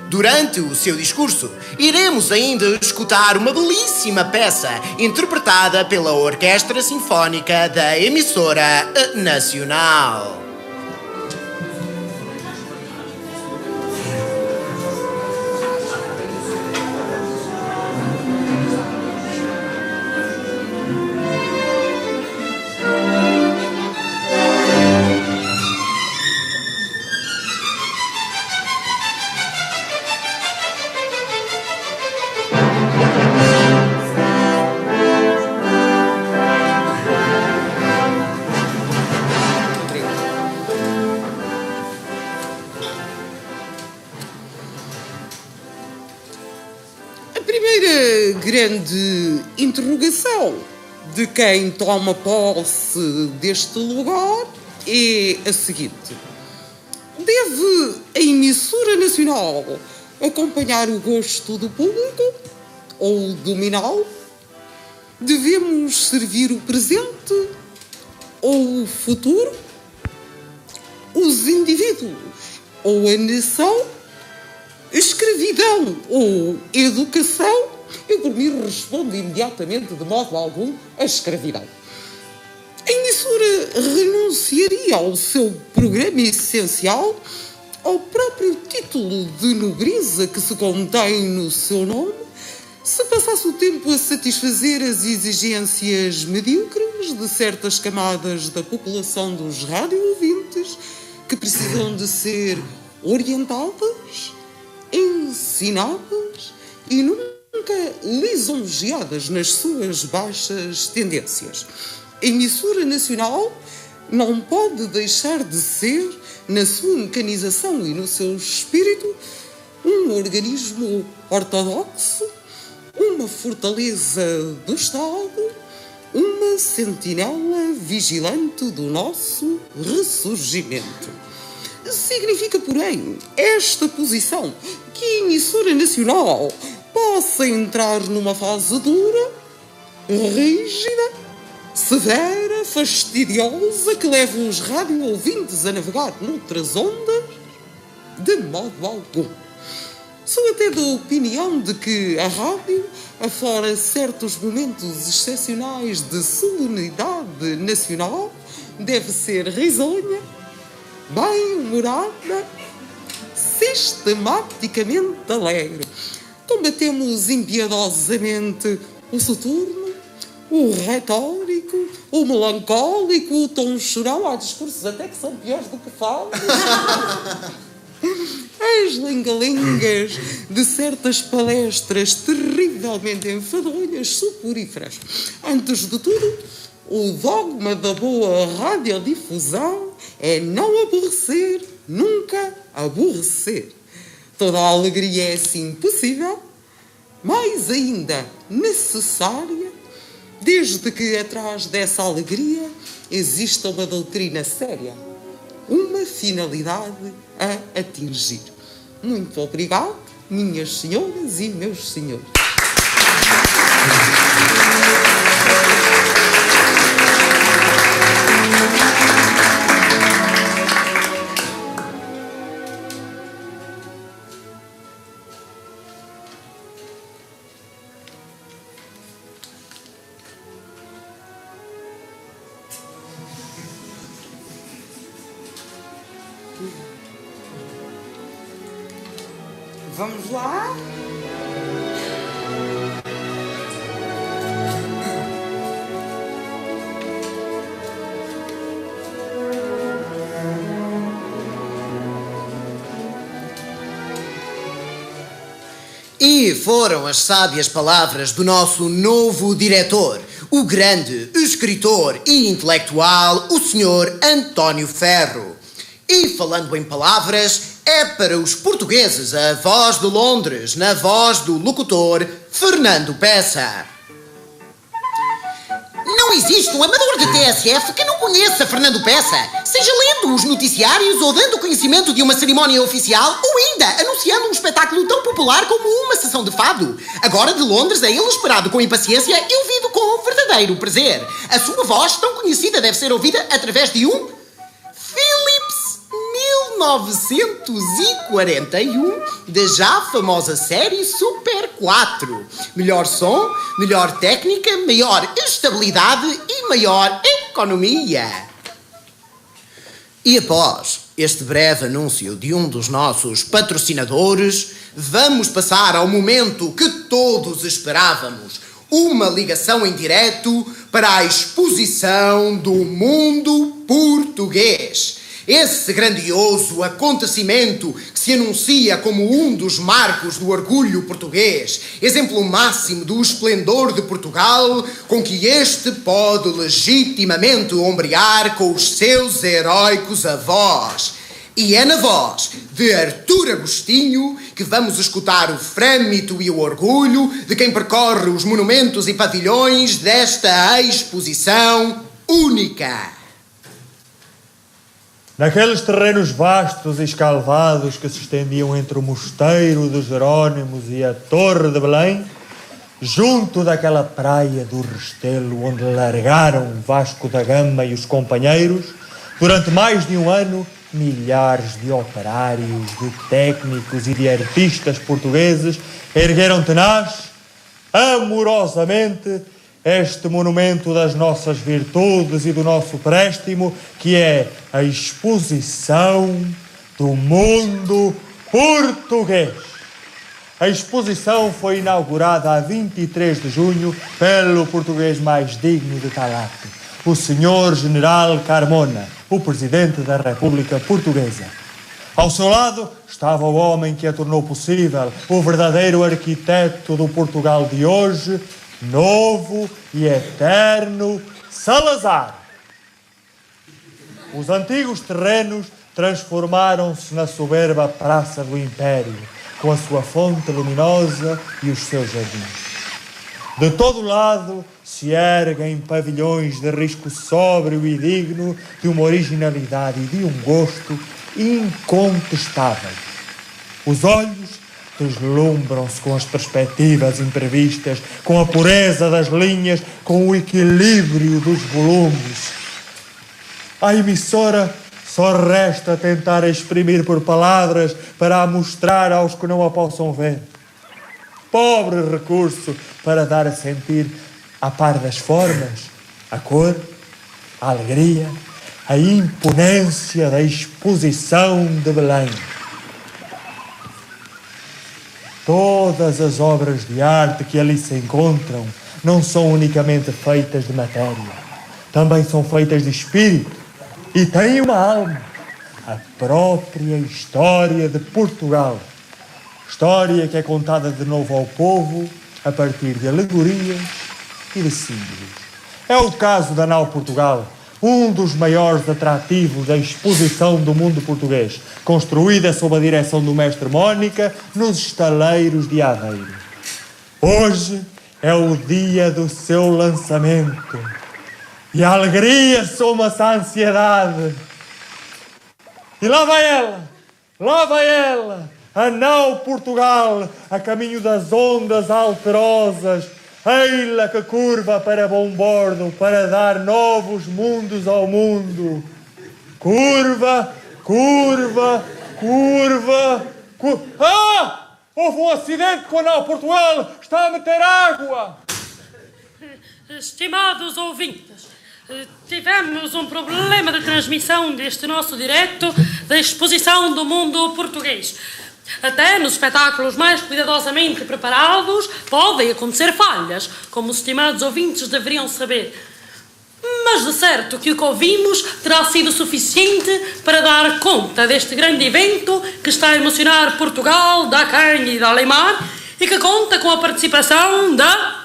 [SPEAKER 13] Durante o seu discurso, iremos ainda escutar uma belíssima peça interpretada pela Orquestra Sinfónica da emissora nacional.
[SPEAKER 7] Grande interrogação de quem toma posse deste lugar é a seguinte: deve a emissora nacional acompanhar o gosto do público ou dominá-lo? Devemos servir o presente ou o futuro? Os indivíduos ou a nação? Escravidão ou educação? Eu, por mim, respondo imediatamente, de modo algum, a escravidão. A emissora renunciaria ao seu programa essencial, ao próprio título de nobreza que se contém no seu nome,
[SPEAKER 14] se passasse o tempo a satisfazer as exigências medíocres de certas camadas da população dos rádio-ouvintes que precisam de ser orientadas, ensinadas e nunca lisonjeadas nas suas baixas tendências. A emissora nacional não pode deixar de ser, na sua mecanização e no seu espírito, um organismo ortodoxo, uma fortaleza do Estado, uma sentinela vigilante do nosso ressurgimento. Significa, porém, esta posição que a emissora nacional possa entrar numa fase dura, rígida, severa, fastidiosa, que leva os rádio-ouvintes a navegar noutras ondas? De modo algum. Sou até da opinião de que a rádio, afora certos momentos excepcionais de solenidade nacional, deve ser risonha, bem-humorada, sistematicamente alegre. Combatemos impiedosamente o soturno, o retórico, o melancólico, o tom chorão. Há discursos até que são piores do que falam. As lengalengas de certas palestras terrivelmente enfadonhas, soporíferas. Antes de tudo, o dogma da boa radiodifusão é não aborrecer, nunca aborrecer. Toda a alegria é sim possível, mais ainda necessária, desde que atrás dessa alegria exista uma doutrina séria, uma finalidade a atingir. Muito obrigado, minhas senhoras e meus senhores. Vamos lá?
[SPEAKER 13] E foram as sábias palavras do nosso novo diretor, o grande escritor e intelectual, o Sr. António Ferro. E falando em palavras, é para os portugueses a voz de Londres, na voz do locutor Fernando Peça. Não existe um amador de TSF que não conheça Fernando Peça, seja lendo os noticiários ou dando conhecimento de uma cerimónia oficial ou ainda anunciando um espetáculo tão popular como uma sessão de fado. Agora de Londres é ele esperado com impaciência e ouvido com verdadeiro prazer. A sua voz tão conhecida deve ser ouvida através de um Philips 1941 da já famosa série Super 4. Melhor som, melhor técnica, maior estabilidade e maior economia. E após este breve anúncio de um dos nossos patrocinadores, vamos passar ao momento que todos esperávamos. Uma ligação em direto para a exposição do mundo português. Esse grandioso acontecimento que se anuncia como um dos marcos do orgulho português, exemplo máximo do esplendor de Portugal, com que este pode legitimamente ombrear com os seus heróicos avós. E é na voz de Artur Agostinho que vamos escutar o frâmito e o orgulho de quem percorre os monumentos e pavilhões desta exposição única.
[SPEAKER 15] Naqueles terrenos vastos e escalvados que se estendiam entre o mosteiro dos Jerónimos e a Torre de Belém, junto daquela praia do Restelo onde largaram Vasco da Gama e os companheiros, durante mais de um ano, milhares de operários, de técnicos e de artistas portugueses ergueram tenaz, amorosamente, este monumento das nossas virtudes e do nosso préstimo, que é a exposição do mundo português. A exposição foi inaugurada a 23 de junho pelo português mais digno de tal ato, o Sr. General Carmona, o Presidente da República Portuguesa. Ao seu lado estava o homem que a tornou possível, o verdadeiro arquiteto do Portugal de hoje, novo e eterno Salazar. Os antigos terrenos transformaram-se na soberba Praça do Império, com a sua fonte luminosa e os seus jardins. De todo lado se erguem pavilhões de risco sóbrio e digno, de uma originalidade e de um gosto incontestáveis. Os olhos deslumbram-se com as perspectivas imprevistas, com a pureza das linhas, com o equilíbrio dos volumes. À emissora só resta tentar exprimir por palavras para a mostrar aos que não a possam ver. Pobre recurso para dar a sentir, a par das formas, a cor, a alegria, a imponência da exposição de Belém. Todas as obras de arte que ali se encontram não são unicamente feitas de matéria, também são feitas de espírito e têm uma alma, a própria história de Portugal. História que é contada de novo ao povo a partir de alegorias e de símbolos. É o caso da Nau Portugal, um dos maiores atrativos da exposição do mundo português, construída sob a direção do mestre Mónica nos estaleiros de Aveiro. Hoje é o dia do seu lançamento e a alegria soma-se à ansiedade. E lá vai ela, a Nau Portugal, a caminho das ondas alterosas, ei-la que curva para bom bordo, para dar novos mundos ao mundo. Curva. Ah! Houve um acidente com a Nau Portugal! Está a meter água!
[SPEAKER 2] Estimados ouvintes, tivemos um problema de transmissão deste nosso direto da exposição do mundo português. Até nos espetáculos mais cuidadosamente preparados podem acontecer falhas, como os estimados ouvintes deveriam saber. Mas de certo que o que ouvimos terá sido suficiente para dar conta deste grande evento que está a emocionar Portugal, da Canha e da Alemar e que conta com a participação da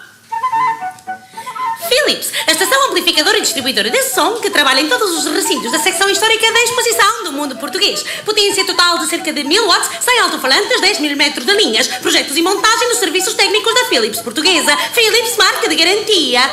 [SPEAKER 16] Philips, a estação amplificadora e distribuidora de som que trabalha em todos os recintos da secção histórica da exposição do mundo português. Potência total de cerca de 1000 watts, 100 alto-falantes, 10.000 metros de linhas, projetos e montagem nos serviços técnicos da Philips portuguesa. Philips, marca de garantia.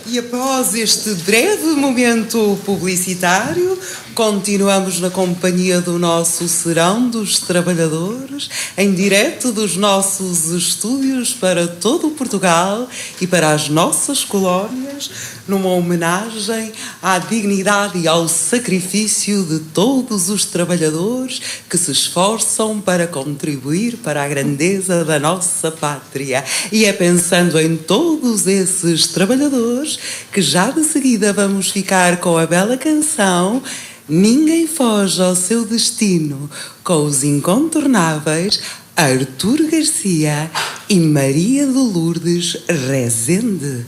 [SPEAKER 14] E após este breve momento publicitário, continuamos na companhia do nosso Serão dos Trabalhadores, em direto dos nossos estúdios para todo o Portugal e para as nossas colónias, numa homenagem à dignidade e ao sacrifício de todos os trabalhadores que se esforçam para contribuir para a grandeza da nossa pátria. E é pensando em todos esses trabalhadores que já de seguida vamos ficar com a bela canção Ninguém Foge ao Seu Destino, com os incontornáveis Artur Garcia e Maria de Lourdes Rezende.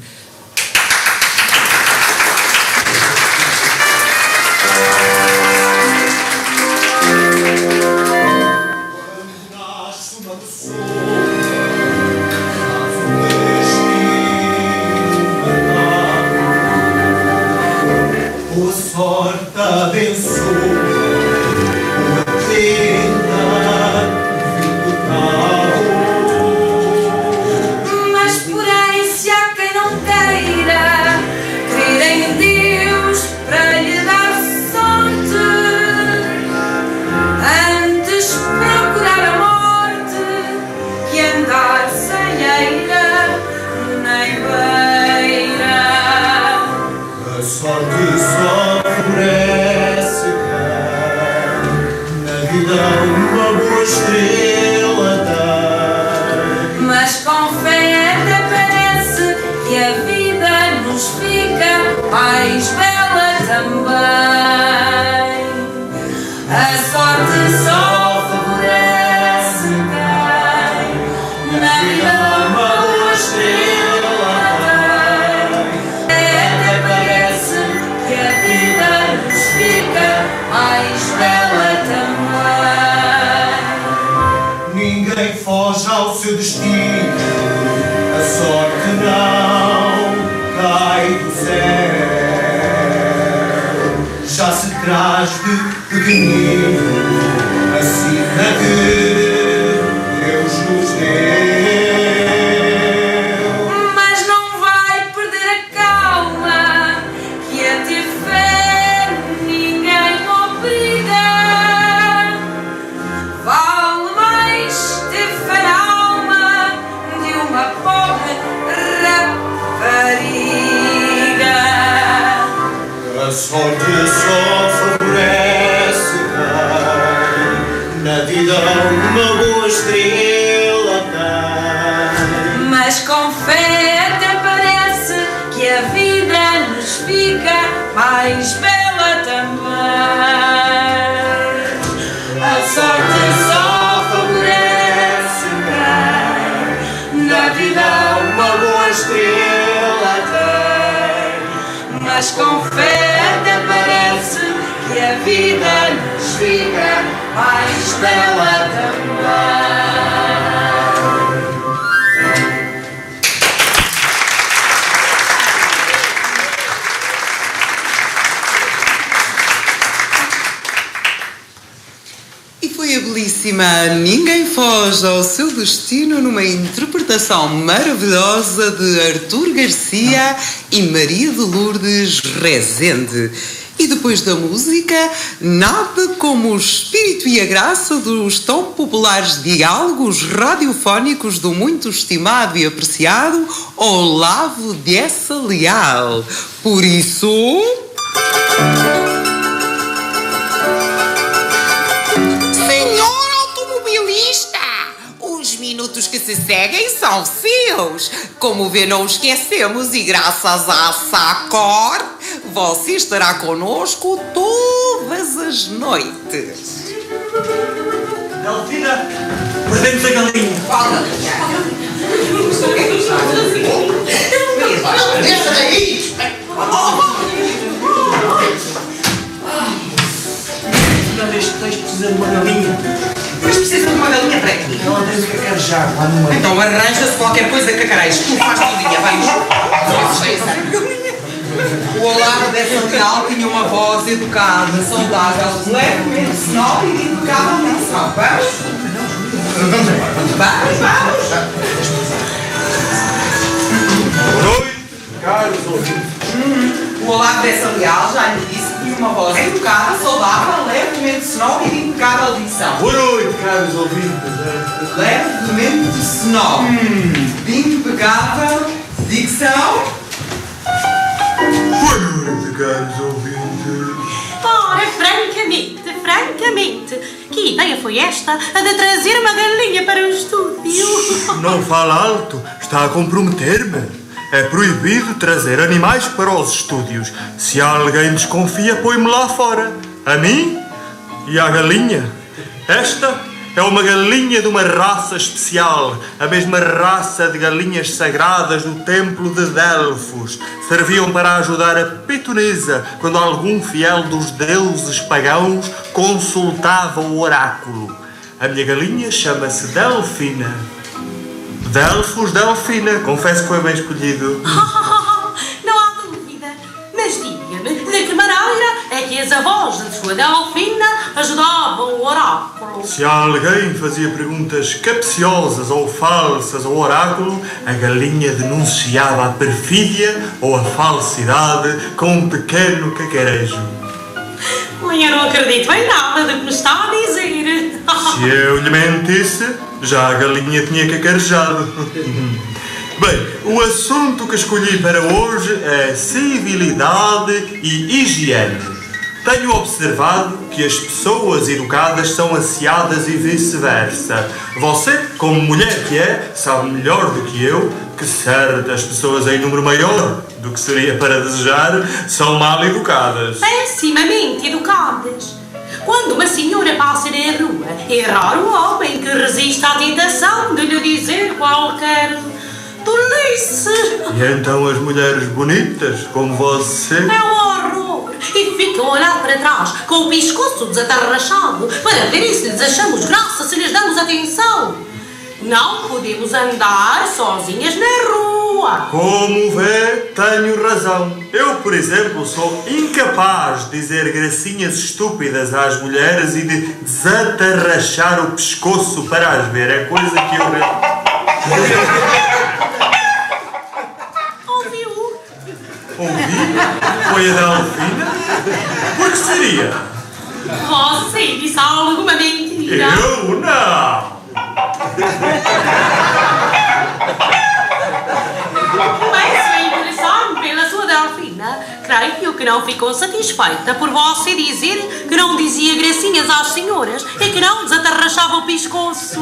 [SPEAKER 10] Sorte abençoe uma tenda do carro.
[SPEAKER 11] Mas porém, se há quem não queira crer em Deus para lhe dar sorte, antes procurar a morte que andar sem eira nem beira.
[SPEAKER 10] A sorte só floresce na vida uma boa estrela dá.
[SPEAKER 11] Mas com fé até parece que a vida nos fica mais bela também. A sorte só
[SPEAKER 10] seu destino, a sorte não cai do céu. Já se traz de pequenino a cifra que Deus nos deu.
[SPEAKER 11] Mas não vai perder a calma, que a ter fé ninguém obriga. Vale mais ter fé na alma de uma pobre rapariga.
[SPEAKER 10] A sorte só favorece quem na vida uma boa estrela tem.
[SPEAKER 11] Mas com fé até parece que a vida nos fica mais bela também. A sorte só favorece quem na vida uma boa estrela tem. Mas com fé até parece que a vida nos fica mais bela também.
[SPEAKER 14] E foi a belíssima Ninguém Foge ao Seu Destino numa interpretação maravilhosa de Artur Garcia e Maria de Lourdes Rezende. E depois da música, nada como o espírito e a graça dos tão populares diálogos radiofónicos do muito estimado e apreciado Olavo Dessa Leal. Por isso...
[SPEAKER 13] Os minutos que se seguem são seus. Como vê, não esquecemos e graças à SACOR, você estará conosco todas as noites.
[SPEAKER 15] Delfina, perdemos a galinha.
[SPEAKER 13] Qual galinha? Deixa daí!
[SPEAKER 15] Não tens precisa de uma galinha.
[SPEAKER 13] Mas precisa de uma galinha para quê?
[SPEAKER 15] Ela tem que cacarejar lá no meio.
[SPEAKER 13] Então arranja-se qualquer coisa cacarejo. Tu faz tudinha, vamos. O Olavo Dessa Leal tinha uma voz educada, saudável, levemente sonora e de impecável menção. Vamos? Vamos embora. Vamos.
[SPEAKER 15] Boa noite, caros ouvintes.
[SPEAKER 13] O Olavo Dessa Leal já lhe disse que tinha uma voz educada, saudável, levemente sonora e de impecável dicção.
[SPEAKER 15] Boa noite, caros ouvintes.
[SPEAKER 13] Levemente sonora. De impecável dicção.
[SPEAKER 15] Boa noite, caros ouvintes.
[SPEAKER 16] Ora, francamente, que ideia foi esta, a de trazer uma galinha para o estúdio?
[SPEAKER 15] Não fala alto, está a comprometer-me. É proibido trazer animais para os estúdios. Se alguém desconfia, põe-me lá fora. A mim e à galinha. Esta é uma galinha de uma raça especial. A mesma raça de galinhas sagradas do templo de Delfos. Serviam para ajudar a pitonisa quando algum fiel dos deuses pagãos consultava o oráculo. A minha galinha chama-se Delfina. Delfos, Delfina. Confesso que foi bem escolhido.
[SPEAKER 16] Não há dúvida. Mas diga-me, de que maneira é que as avós de sua Delfina ajudavam o oráculo?
[SPEAKER 15] Se alguém fazia perguntas capciosas ou falsas ao oráculo, a galinha denunciava a perfídia ou a falsidade com um pequeno cacarejo.
[SPEAKER 16] Eu não acredito em nada do que me está a dizer.
[SPEAKER 15] Se eu lhe mentisse, já a galinha tinha cacarejado. Bem, o assunto que escolhi para hoje é civilidade e higiene. Tenho observado que as pessoas educadas são asseadas e vice-versa. Você, como mulher que é, sabe melhor do que eu que certas pessoas em número maior do que seria para desejar são mal educadas.
[SPEAKER 16] Pessimamente educadas. Quando uma senhora passa na rua, é raro o homem que resista à tentação de lhe dizer qualquer tolice.
[SPEAKER 15] E então as mulheres bonitas, como você...
[SPEAKER 16] É um horror. E ficam a olhar para trás, com o pescoço desatarrachado, para verem se lhes achamos graça, se lhes damos atenção. Não podemos andar sozinhas na rua.
[SPEAKER 15] Como vê, tenho razão. Eu, por exemplo, sou incapaz de dizer gracinhas estúpidas às mulheres e de desatarrachar o pescoço para as ver. É coisa que eu... Ouvi? Foi a Delfina? Por que seria?
[SPEAKER 16] Você disse alguma mentira?
[SPEAKER 15] Eu não!
[SPEAKER 16] Começo a interessar-me pela sua Delfina. Creio que não ficou satisfeita por você dizer que não dizia gracinhas às senhoras e que não desatarrachava o pescoço.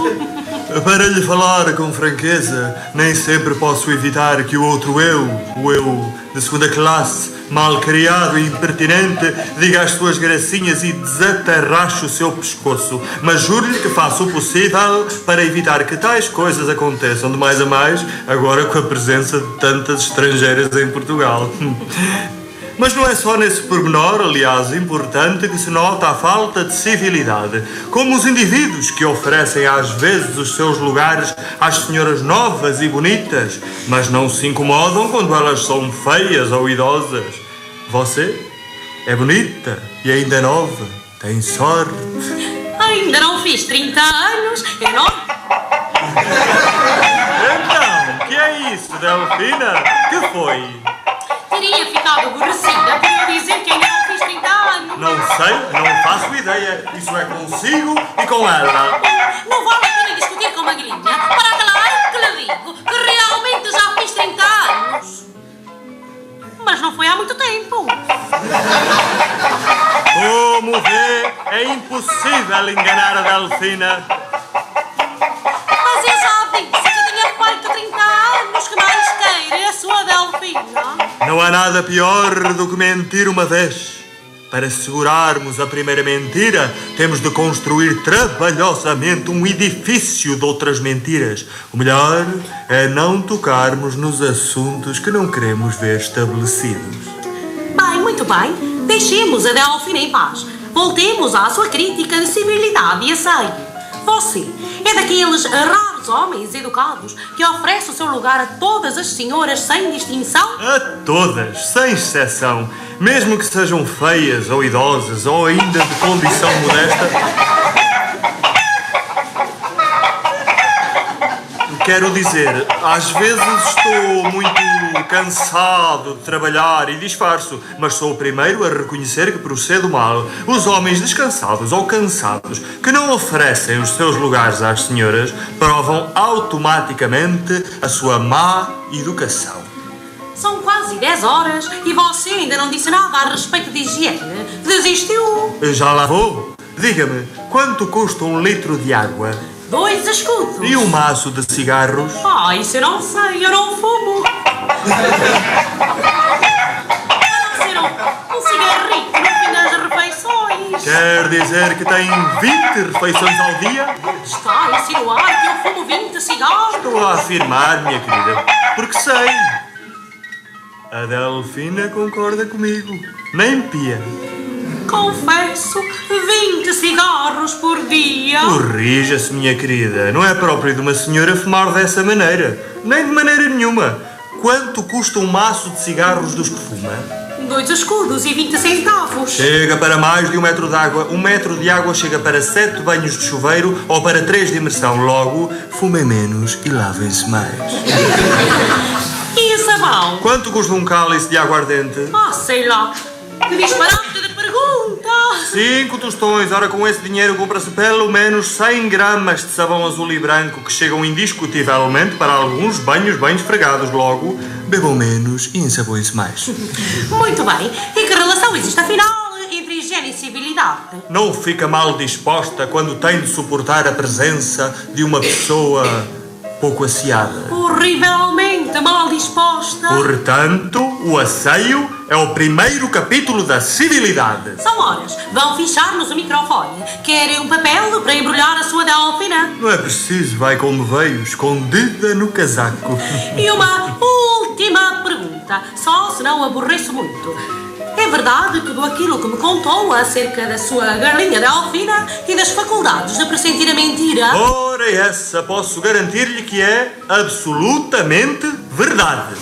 [SPEAKER 15] Para lhe falar com franqueza, nem sempre posso evitar que o outro eu, o eu de segunda classe, mal criado e impertinente, diga as suas gracinhas e desatarrache o seu pescoço. Mas juro-lhe que faço o possível para evitar que tais coisas aconteçam de mais a mais, agora com a presença de tantas estrangeiras em Portugal. Mas não é só nesse pormenor, aliás, importante, que se nota a falta de civilidade. Como os indivíduos que oferecem às vezes os seus lugares às senhoras novas e bonitas, mas não se incomodam quando elas são feias ou idosas. Você é bonita e ainda nova. Tem sorte.
[SPEAKER 16] Ainda não fiz 30 anos, é não?
[SPEAKER 15] Então, que é isso, Delfina? Que foi?
[SPEAKER 16] Teria ficado aborrecida por eu dizer que ainda não fiz 30 anos.
[SPEAKER 15] Não sei, não faço ideia. Isso é consigo e com ela.
[SPEAKER 16] Não vale a pena discutir com Magrinha. Para aquela que lhe digo que realmente já fiz 30 anos. Mas não foi há muito tempo.
[SPEAKER 15] Como vê, é impossível enganar a Delfina.
[SPEAKER 16] Mas eu já disse que tinha feito 30 anos. Que mais queira a sua Delfina?
[SPEAKER 15] Não há nada pior do que mentir uma vez. Para segurarmos a primeira mentira, temos de construir trabalhosamente um edifício de outras mentiras. O melhor é não tocarmos nos assuntos que não queremos ver estabelecidos.
[SPEAKER 16] Bem, muito bem. Deixemos a Delfina em paz. Voltemos à sua crítica de civilidade e asseio. Você é daqueles raros homens educados que oferece o seu lugar a todas as senhoras sem distinção?
[SPEAKER 15] A todas, sem exceção. Mesmo que sejam feias ou idosas ou ainda de condição modesta. Quero dizer, às vezes estou muito cansado de trabalhar e disfarço, mas sou o primeiro a reconhecer que procedo mal. Os homens descansados ou cansados que não oferecem os seus lugares às senhoras provam automaticamente a sua má educação.
[SPEAKER 16] São quase 10 horas e você ainda não disse nada a respeito de higiene. Desistiu?
[SPEAKER 15] Já lá vou. Diga-me, quanto custa um litro de água?
[SPEAKER 16] 2 escudos.
[SPEAKER 15] E um maço de cigarros?
[SPEAKER 16] Ah, isso eu não sei, eu não fumo. A não ser um cigarrito no fim das refeições.
[SPEAKER 15] Quer dizer que tem 20 refeições ao dia?
[SPEAKER 16] Está a insinuar que eu fumo 20 cigarros?
[SPEAKER 15] Estou a afirmar, minha querida, porque sei. A Delfina concorda comigo. Nem pia.
[SPEAKER 16] Confesso, 20 cigarros por dia.
[SPEAKER 15] Corrija-se, minha querida. Não é próprio de uma senhora fumar dessa maneira. Nem de maneira nenhuma. Quanto custa um maço de cigarros dos que fuma?
[SPEAKER 16] 2 escudos e 20 centavos.
[SPEAKER 15] Chega para mais de 1 metro de água. 1 metro de água chega para 7 banhos de chuveiro ou para 3 de imersão. Logo, fumem menos e lavem-se mais.
[SPEAKER 16] E o sabão?
[SPEAKER 15] Quanto custa um cálice de aguardente?
[SPEAKER 16] Ah, sei lá. Que disparate de pergunta.
[SPEAKER 15] 5 tostões. Ora, com esse dinheiro compra-se pelo menos 100 gramas de sabão azul e branco que chegam indiscutivelmente para alguns banhos bem esfregados. Logo, bebam menos e ensabõem-se mais.
[SPEAKER 16] Muito bem. E que relação existe, afinal, entre higiene e civilidade?
[SPEAKER 15] Não fica mal disposta quando tem de suportar a presença de uma pessoa pouco asseada.
[SPEAKER 16] Horrivelmente mal disposta.
[SPEAKER 15] Portanto, o asseio é o primeiro capítulo da civilidade.
[SPEAKER 16] São horas. Vão fichar-nos o microfone. Querem um papel para embrulhar a sua Delfina?
[SPEAKER 15] Não é preciso, vai como veio, escondida no casaco.
[SPEAKER 16] E uma última pergunta, só se não aborreço muito. É verdade tudo aquilo que me contou acerca da sua galinha Delfina e das faculdades de pressentir a mentira?
[SPEAKER 15] Ora, palavra essa posso garantir-lhe que é absolutamente verdade.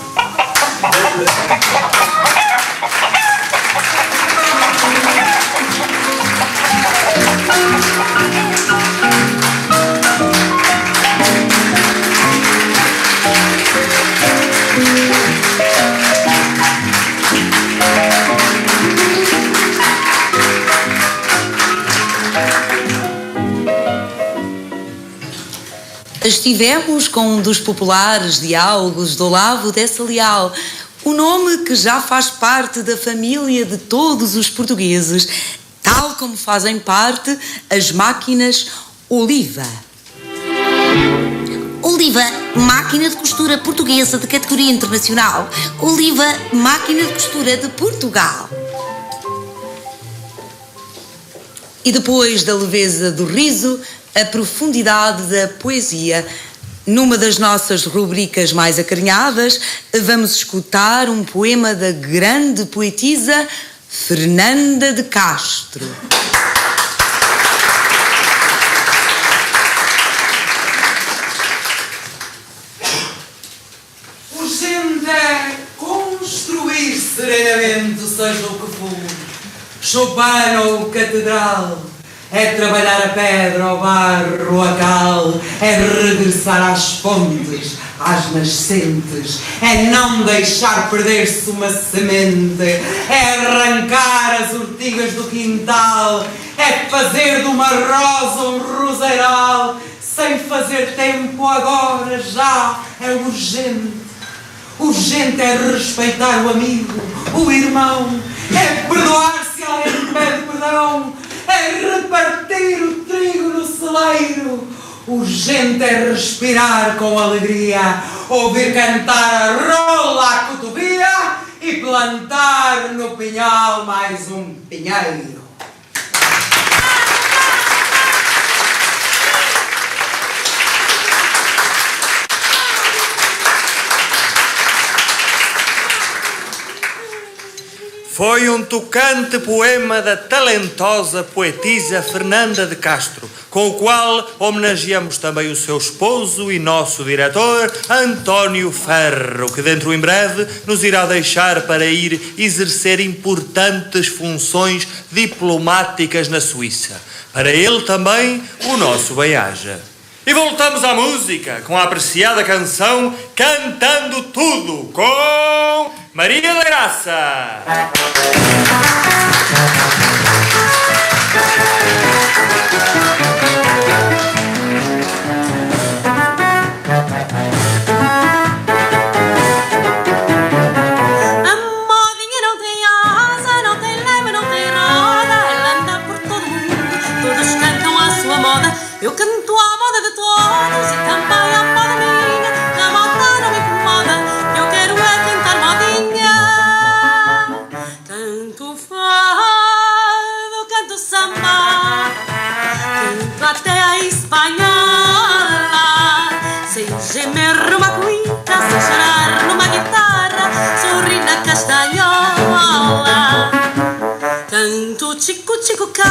[SPEAKER 17] Estivemos com um dos populares diálogos do Olavo dessa Leal, o nome que já faz parte da família de todos os portugueses, tal como fazem parte as máquinas Oliva.
[SPEAKER 16] Oliva, máquina de costura portuguesa de categoria internacional. Oliva, máquina de costura de Portugal.
[SPEAKER 17] E depois da leveza do riso, a profundidade da poesia. Numa das nossas rubricas mais acarinhadas, vamos escutar um poema da grande poetisa Fernanda de Castro.
[SPEAKER 18] Urgente é construir serenamente, seja o que for, Chopin ou catedral. É trabalhar a pedra, o barro, a cal, é regressar às fontes, às nascentes, é não deixar perder-se uma semente, é arrancar as urtigas do quintal, é fazer de uma rosa um roseiral, sem fazer tempo agora já é urgente. Urgente é respeitar o amigo, o irmão, é perdoar se alguém pede perdão, é repartir o trigo no celeiro. Urgente é respirar com alegria, ouvir cantar a rola à cotovia e plantar no pinhal mais um pinheiro.
[SPEAKER 15] Foi um tocante poema da talentosa poetisa Fernanda de Castro, com o qual homenageamos também o seu esposo e nosso diretor, António Ferro, que dentro em breve nos irá deixar para ir exercer importantes funções diplomáticas na Suíça. Para ele também, o nosso bem-aja. E voltamos à música, com a apreciada canção Cantando Tudo, com Maria da Graça.
[SPEAKER 2] A modinha não tem asa, não tem leme, não tem roda. Ela anda por todo mundo, todos cantam a sua moda. Eu canto a moda de todos e também a moda minha. A moda não me incomoda, eu quero é cantar modinha. Canto fado, canto samba, canto até a espanhola. Sei gemer numa cuíca, sei chorar numa guitarra, sorrir na castanhola. Canto chico chico cá.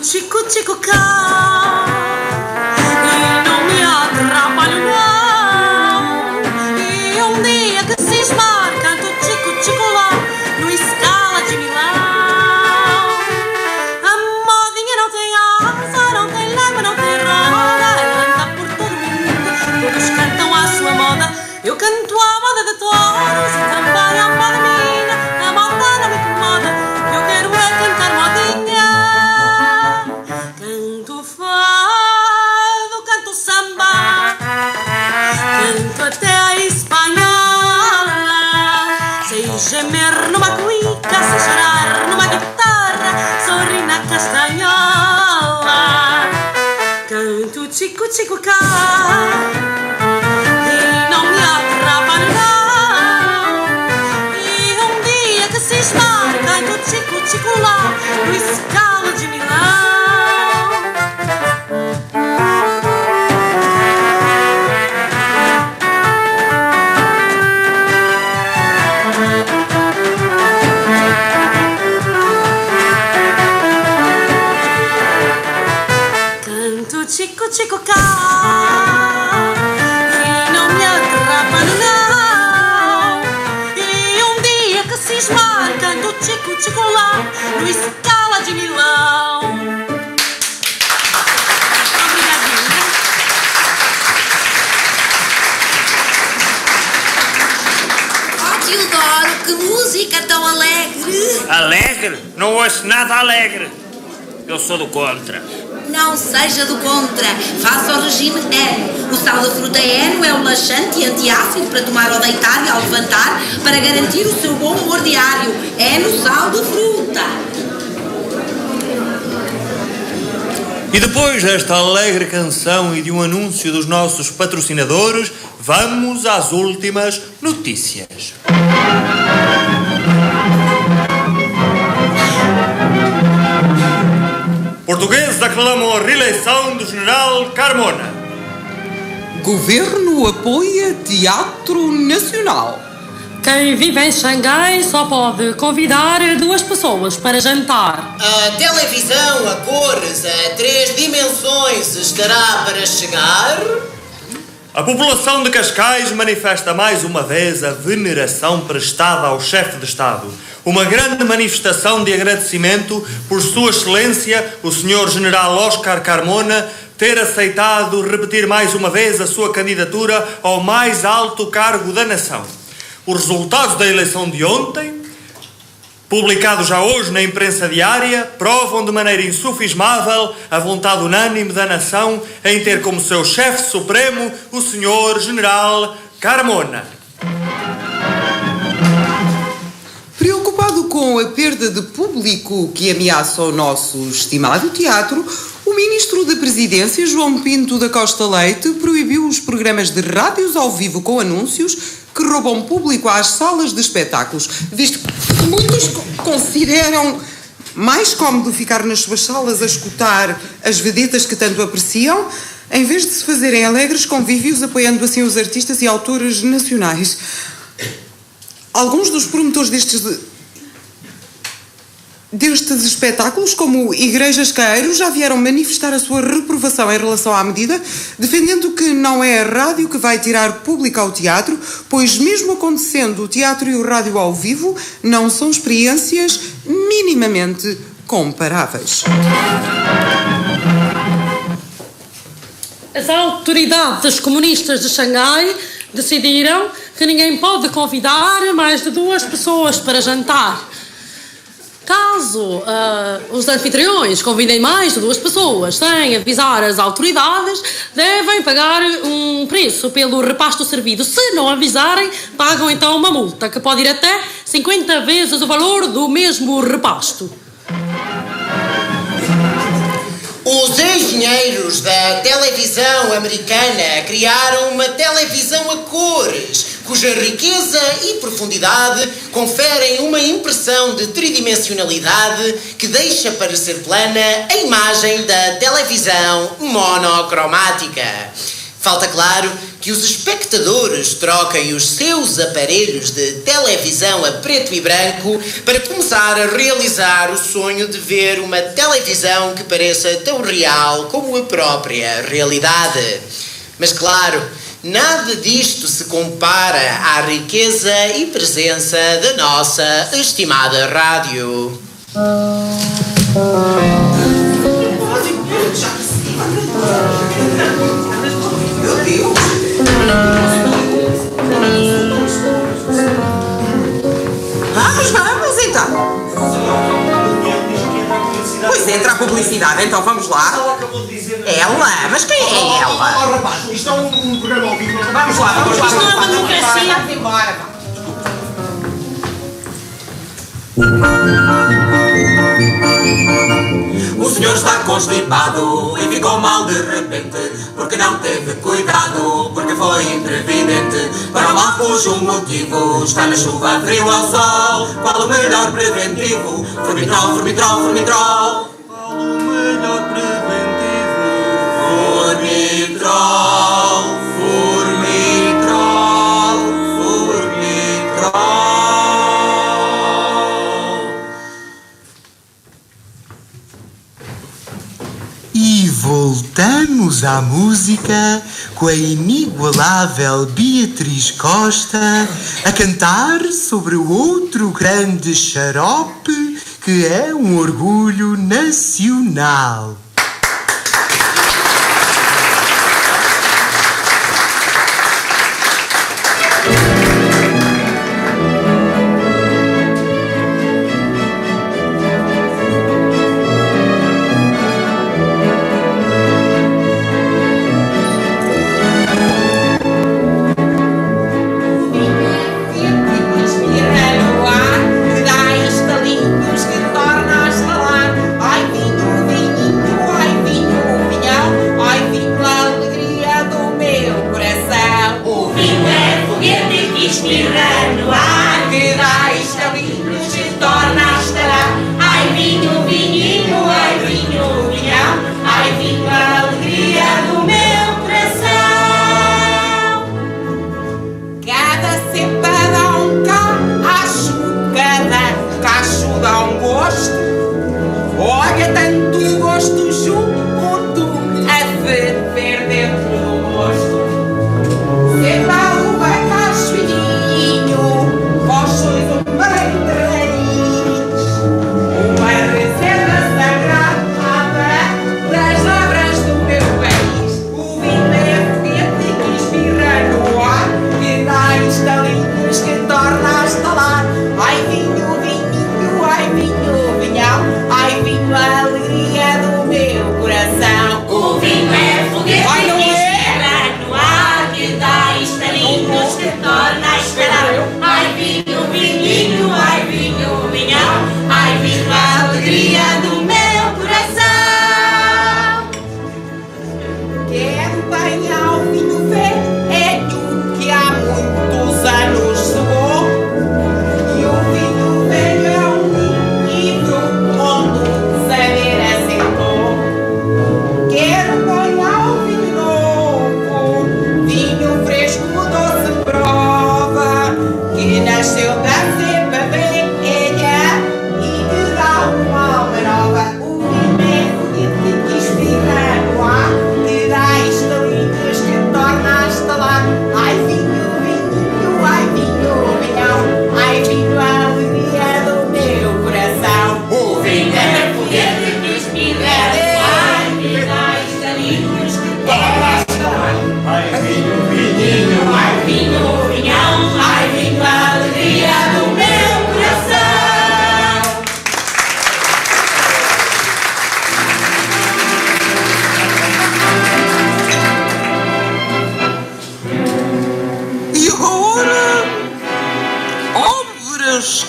[SPEAKER 2] Chico, chico, cá, e não me atrapalho não. E um dia que cismar, canto chico, chico lá, no Scala de Milão. A modinha não tem asa, não tem lema, não tem roda. Ela anda por todo mundo, todos cantam a sua moda. Eu canto a moda de todos e também a moda minha. A moda não me incomoda, eu quero é cantar modinha. Canto fado, canto samba, canto até a espanhola. Sei gemer numa cuíca, sei chorar numa guitarra, sorrir na castanhola. Canto chico, chico cá, e tico cá e não me atrapa não. E um dia que cismar canto tico tico lá no Scala de Milão.
[SPEAKER 19] Teodoro, que música tão alegre!
[SPEAKER 20] Alegre? Não ouço nada alegre. Eu sou do contra.
[SPEAKER 19] Não seja do contra. Faça o regime Eno. O sal da fruta Eno é um laxante e antiácido para tomar ao deitar e ao levantar para garantir o seu bom humor diário. Eno sal de fruta.
[SPEAKER 15] E depois desta alegre canção e de um anúncio dos nossos patrocinadores, vamos às últimas notícias. Portugueses aclamam a reeleição do general Carmona.
[SPEAKER 14] Governo apoia Teatro Nacional.
[SPEAKER 2] Quem vive em Xangai só pode convidar 2 pessoas para jantar.
[SPEAKER 13] A televisão a cores a 3 dimensões estará para chegar.
[SPEAKER 15] A população de Cascais manifesta mais uma vez a veneração prestada ao chefe de Estado. Uma grande manifestação de agradecimento por Sua Excelência, o Sr. General Oscar Carmona, ter aceitado repetir mais uma vez a sua candidatura ao mais alto cargo da nação. Os resultados da eleição de ontem, publicados já hoje na imprensa diária, provam de maneira insufismável a vontade unânime da nação em ter como seu chefe supremo o Sr. General Carmona.
[SPEAKER 14] Preocupado com a perda de público que ameaça o nosso estimado teatro, o Ministro da Presidência, João Pinto da Costa Leite, proibiu os programas de rádios ao vivo com anúncios que roubam público às salas de espetáculos, visto que muitos consideram mais cómodo ficar nas suas salas a escutar as vedetas que tanto apreciam, em vez de se fazerem alegres convívios, apoiando assim os artistas e autores nacionais. Alguns dos promotores destes espetáculos, como Igrejas Caeiros, já vieram manifestar a sua reprovação em relação à medida, defendendo que não é a rádio que vai tirar público ao teatro, pois mesmo acontecendo o teatro e o rádio ao vivo, não são experiências minimamente comparáveis.
[SPEAKER 2] As autoridades comunistas de Xangai decidiram que ninguém pode convidar mais de 2 pessoas para jantar. Caso os anfitriões convidem mais de 2 pessoas sem avisar as autoridades, devem pagar um preço pelo repasto servido. Se não avisarem, pagam então uma multa que pode ir até 50 vezes o valor do mesmo repasto.
[SPEAKER 13] Os engenheiros da televisão americana criaram uma televisão a cores, cuja riqueza e profundidade conferem uma impressão de tridimensionalidade que deixa parecer plana a imagem da televisão monocromática. Falta, claro, que os espectadores troquem os seus aparelhos de televisão a preto e branco para começar a realizar o sonho de ver uma televisão que pareça tão real como a própria realidade. Mas, claro, nada disto se compara à riqueza e presença da nossa estimada rádio.
[SPEAKER 14] Meu Deus! Vamos então! Pois entra a publicidade, então vamos lá. Ela? Mas quem é ela?
[SPEAKER 9] Oh, rapaz, isto é um programa ao vivo.
[SPEAKER 14] Vamos lá, vamos lá.
[SPEAKER 2] Isto não é democracia.
[SPEAKER 14] Vamos embora.
[SPEAKER 21] O senhor está constipado e ficou mal de repente, porque não teve cuidado, porque foi imprevidente. Para o mal cujo motivo está na chuva, frio ao sol. Qual o melhor preventivo? Formitrol, formitrol, formitrol. Qual o melhor preventivo? Formitrol, formitrol, formitrol.
[SPEAKER 12] E E voltamos à música com a inigualável Beatriz Costa a cantar sobre o outro grande xarope que é um orgulho nacional.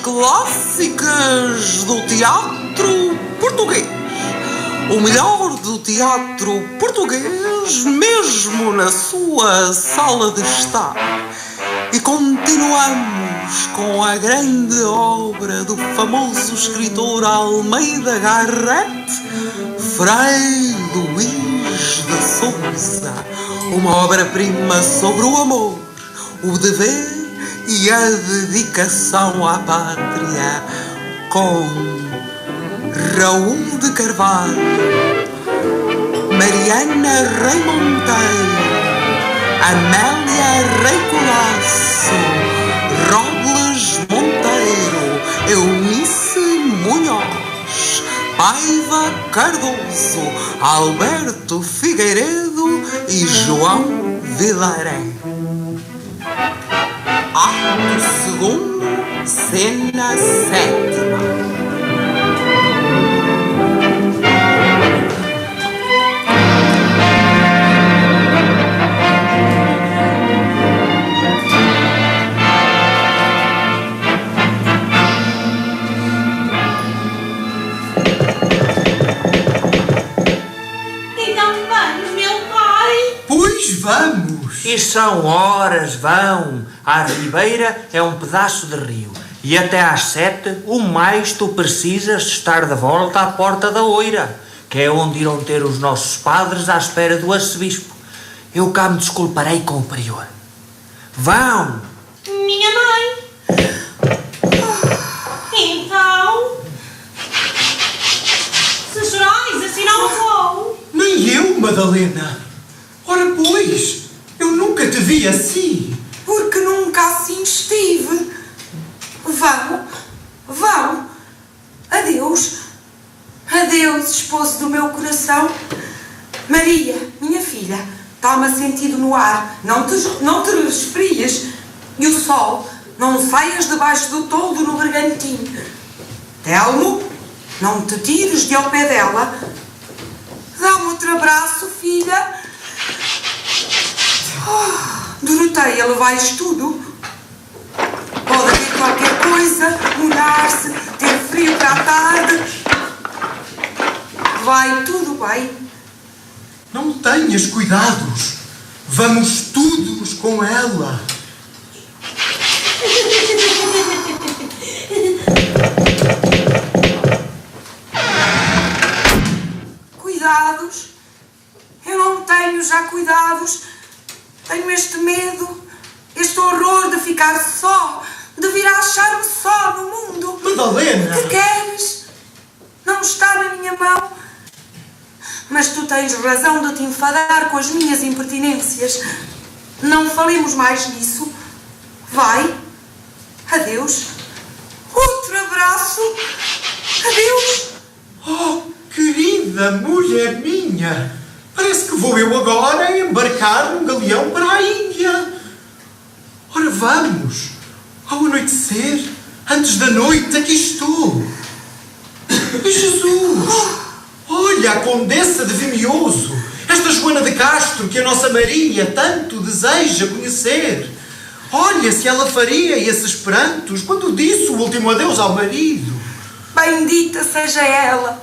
[SPEAKER 12] Clássicas do teatro português. O melhor do teatro português, mesmo na sua sala de estar. E continuamos com a grande obra do famoso escritor Almeida Garrett, Frei Luís de Sousa. Uma obra-prima sobre o amor, o dever e a dedicação à pátria, com Raul de Carvalho, Mariana Rei Monteiro, Amélia Rei Colasso, Robles Monteiro, Eunice Munhoz, Paiva Cardoso, Alberto Figueiredo e João Vilaré. Ato segundo, cena sétima.
[SPEAKER 16] Então vamos, meu pai.
[SPEAKER 12] Pois vamos.
[SPEAKER 8] E são horas, vão. A Ribeira é um pedaço de rio. E até às 7, o mais tu precisas de estar de volta à porta da Oira, que é onde irão ter os nossos padres à espera do arcebispo. Eu cá me desculparei com o prior. Vão!
[SPEAKER 16] Minha mãe. Então, se chorais, assim não vou.
[SPEAKER 12] Nem Madalena! Ora pois, eu nunca te vi assim.
[SPEAKER 6] Porque nunca assim estive. Vão. Adeus. Adeus, esposo do meu coração. Maria, minha filha, toma sentido no ar. Não te resfrias. E o sol, não saias debaixo do toldo no bergantim. Telmo, não te tires de ao pé dela. Dá-me outro abraço, filha. Doroteia, levais tudo. Pode haver qualquer coisa, molhar-se, ter frio para a tarde. Vai tudo bem.
[SPEAKER 12] Não tenhas cuidados. Vamos todos com ela.
[SPEAKER 6] Cuidados? Eu não tenho já cuidados. Tenho este medo, este horror de ficar só, de vir a achar-me só no mundo.
[SPEAKER 12] Madalena!
[SPEAKER 6] O que queres? Não está na minha mão. Mas tu tens razão de te enfadar com as minhas impertinências. Não falemos mais nisso. Vai. Adeus. Outro abraço. Adeus.
[SPEAKER 12] Oh, querida mulher minha! Parece que vou eu agora embarcar num galeão para a Índia. Ora, vamos. Ao anoitecer, antes da noite, aqui estou. E Jesus! Olha a Condessa de Vimioso, esta Joana de Castro que a nossa Maria tanto deseja conhecer. Olha se ela faria esses prantos quando disse o último adeus ao marido.
[SPEAKER 6] Bendita seja ela.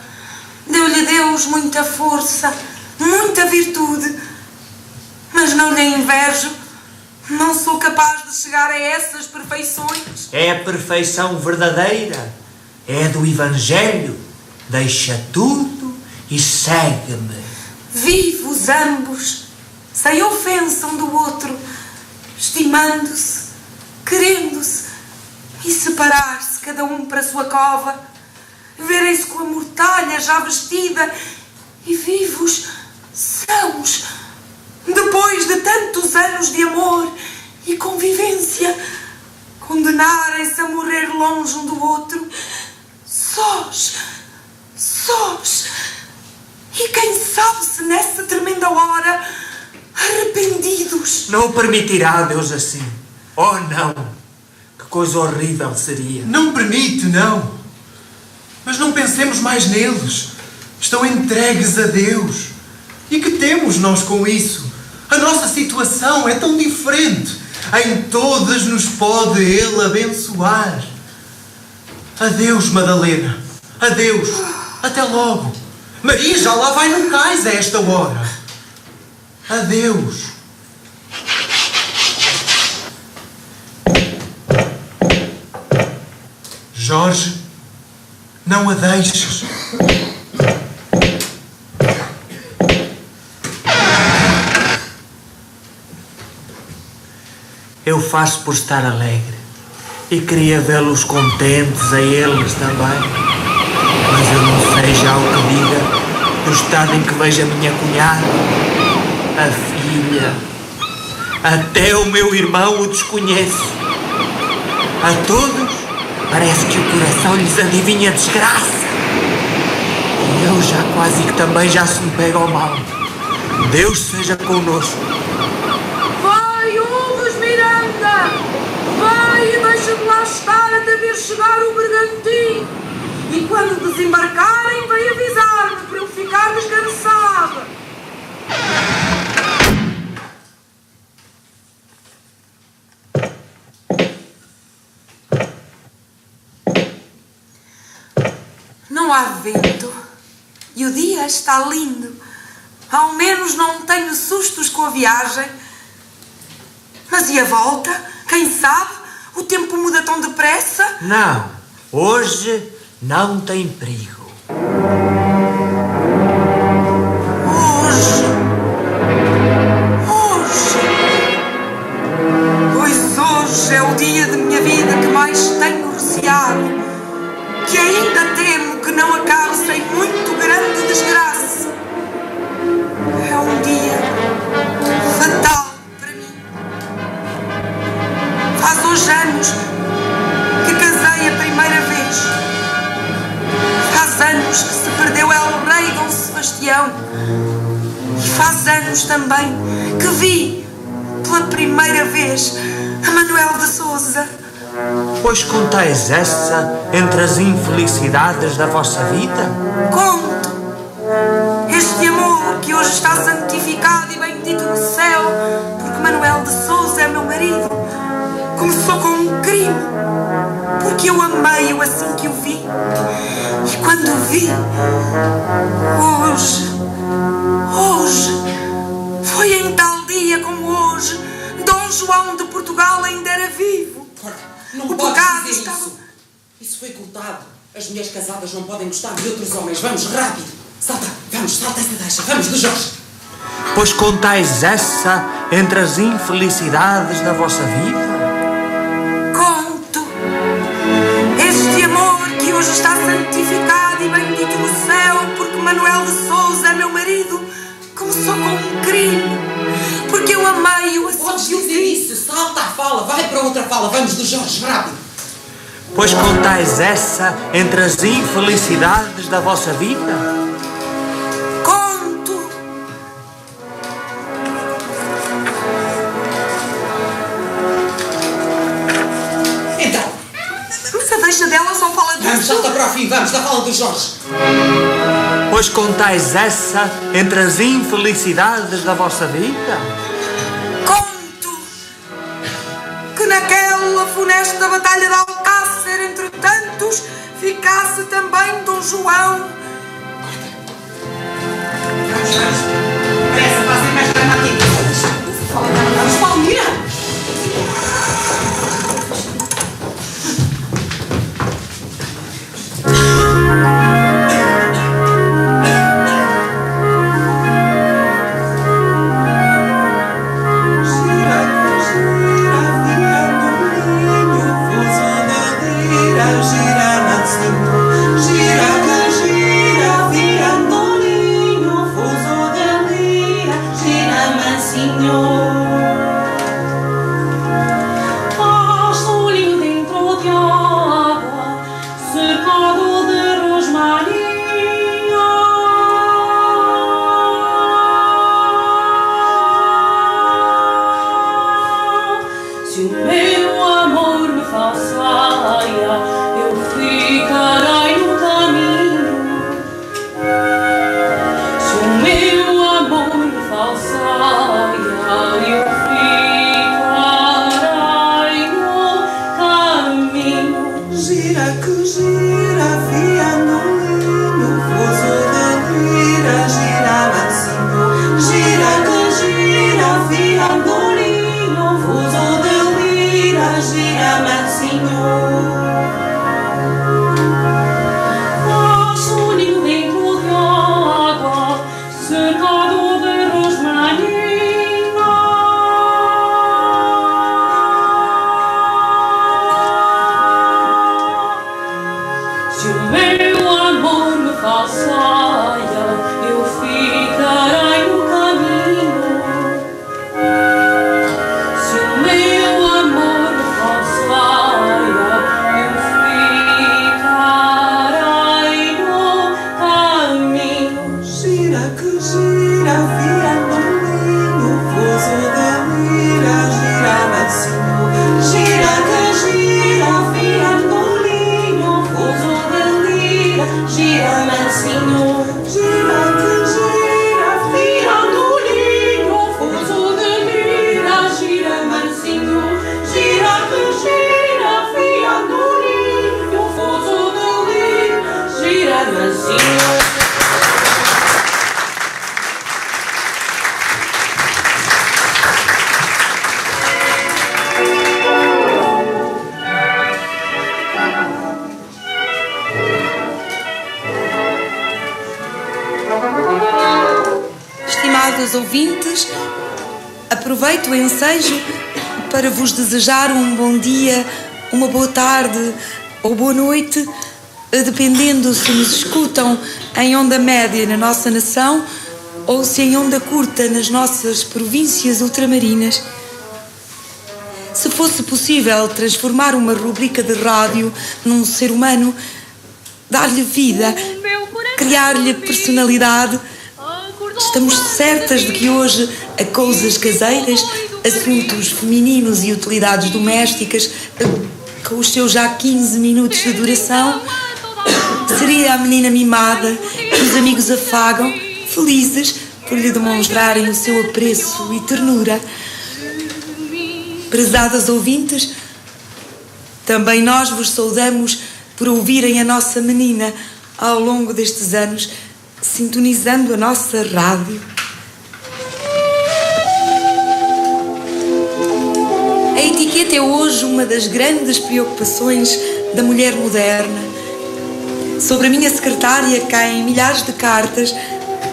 [SPEAKER 6] Deu-lhe Deus muita força, muita virtude. Mas não lhe invejo. Não sou capaz de chegar a essas perfeições.
[SPEAKER 8] É a perfeição verdadeira. É do Evangelho. Deixa tudo e segue-me.
[SPEAKER 6] Vivos ambos, sem ofensa um do outro, estimando-se, querendo-se, e separar-se cada um para a sua cova, verem-se com a mortalha já vestida e vivos, sãos, depois de tantos anos de amor e convivência, condenarem-se a morrer longe um do outro, sós, e quem sabe se nessa tremenda hora, arrependidos.
[SPEAKER 8] Não permitirá Deus assim. Oh, não! Que coisa horrível seria.
[SPEAKER 12] Não permite, não. Mas não pensemos mais neles. Estão entregues a Deus. E que temos nós com isso? A nossa situação é tão diferente. Em todas nos pode Ele abençoar. Adeus, Madalena. Adeus. Até logo. Maria já lá vai no cais a esta hora. Adeus. Jorge, não a deixes.
[SPEAKER 8] Eu faço por estar alegre e queria vê-los contentes a eles também. Mas eu não sei já o que diga do estado em que vejo a minha cunhada, a filha. Até o meu irmão o desconhece. A todos parece que o coração lhes adivinha a desgraça. E eu já quase que também já se me pega ao mal. Deus seja connosco.
[SPEAKER 6] Vai, Hugo Miranda! Vai e deixa de lá estar até ver chegar o bergantim. E quando desembarcarem, vem avisar-me para eu ficar descansada. Não há vento e o dia está lindo. Ao menos não tenho sustos com a viagem. Mas e a volta? Quem sabe? O tempo muda tão depressa?
[SPEAKER 8] Não, hoje não tem perigo.
[SPEAKER 6] Hoje. Pois hoje é o dia de minha vida que mais tenho receado, que ainda temo que não acabe sem muito grande desgraça. É um Sebastião. E faz anos também que vi pela primeira vez a Manuel de Sousa.
[SPEAKER 8] Pois contais essa entre as infelicidades da vossa vida?
[SPEAKER 6] Conto este amor que hoje está santificado e bendito no céu, porque Manuel de Sousa é meu marido. Começou com um crime, porque eu amei-o assim que o vi. E quando o vi, hoje, foi em tal dia como hoje, Dom João de Portugal ainda era vivo.
[SPEAKER 18] Não
[SPEAKER 6] o
[SPEAKER 18] podes
[SPEAKER 6] pecado
[SPEAKER 18] dizer
[SPEAKER 6] estava...
[SPEAKER 18] Isso foi cortado. As mulheres casadas não podem gostar de outros homens. Vamos, rápido. Salta essa deixa. Vamos, do Jorge.
[SPEAKER 8] Pois contais essa entre as infelicidades da vossa vida?
[SPEAKER 6] Conto este amor que hoje está santificado e bendito no céu, porque Manuel de Sousa é meu marido. Começou com um crime, porque eu amei-o assim.
[SPEAKER 18] Podes dizer isso. Salta a fala. Vai para outra fala. Vamos, do Jorge, rápido.
[SPEAKER 8] Pois contais essa entre as infelicidades da vossa vida?
[SPEAKER 6] Conto
[SPEAKER 18] então.
[SPEAKER 6] Mas a deixa dela só fala disso.
[SPEAKER 18] Vamos, salta para o fim. Vamos, da fala do Jorge.
[SPEAKER 8] Pois contais essa entre as infelicidades da vossa vida?
[SPEAKER 6] Conto que naquela funesta batalha de Alcácer, entre tantos, ficasse também Dom João.
[SPEAKER 18] Pressa, passem mais dramáticas. Vamos, Palmira.
[SPEAKER 17] Estimados ouvintes, aproveito o ensejo para vos desejar um bom dia, uma boa tarde ou boa noite, dependendo se nos escutam em onda média na nossa nação ou se em onda curta nas nossas províncias ultramarinas. Se fosse possível transformar uma rubrica de rádio num ser humano, dar-lhe vida, criar-lhe personalidade, Estamos certas de que hoje a coisas caseiras, assuntos femininos e utilidades domésticas, com os seus já 15 minutos de duração, seria a menina mimada que os amigos afagam, felizes por lhe demonstrarem o seu apreço e ternura. Prezadas ouvintes, também nós vos saudamos por ouvirem a nossa menina ao longo destes anos, sintonizando a nossa rádio. A etiqueta é hoje uma das grandes preocupações da mulher moderna. Sobre a minha secretária caem milhares de cartas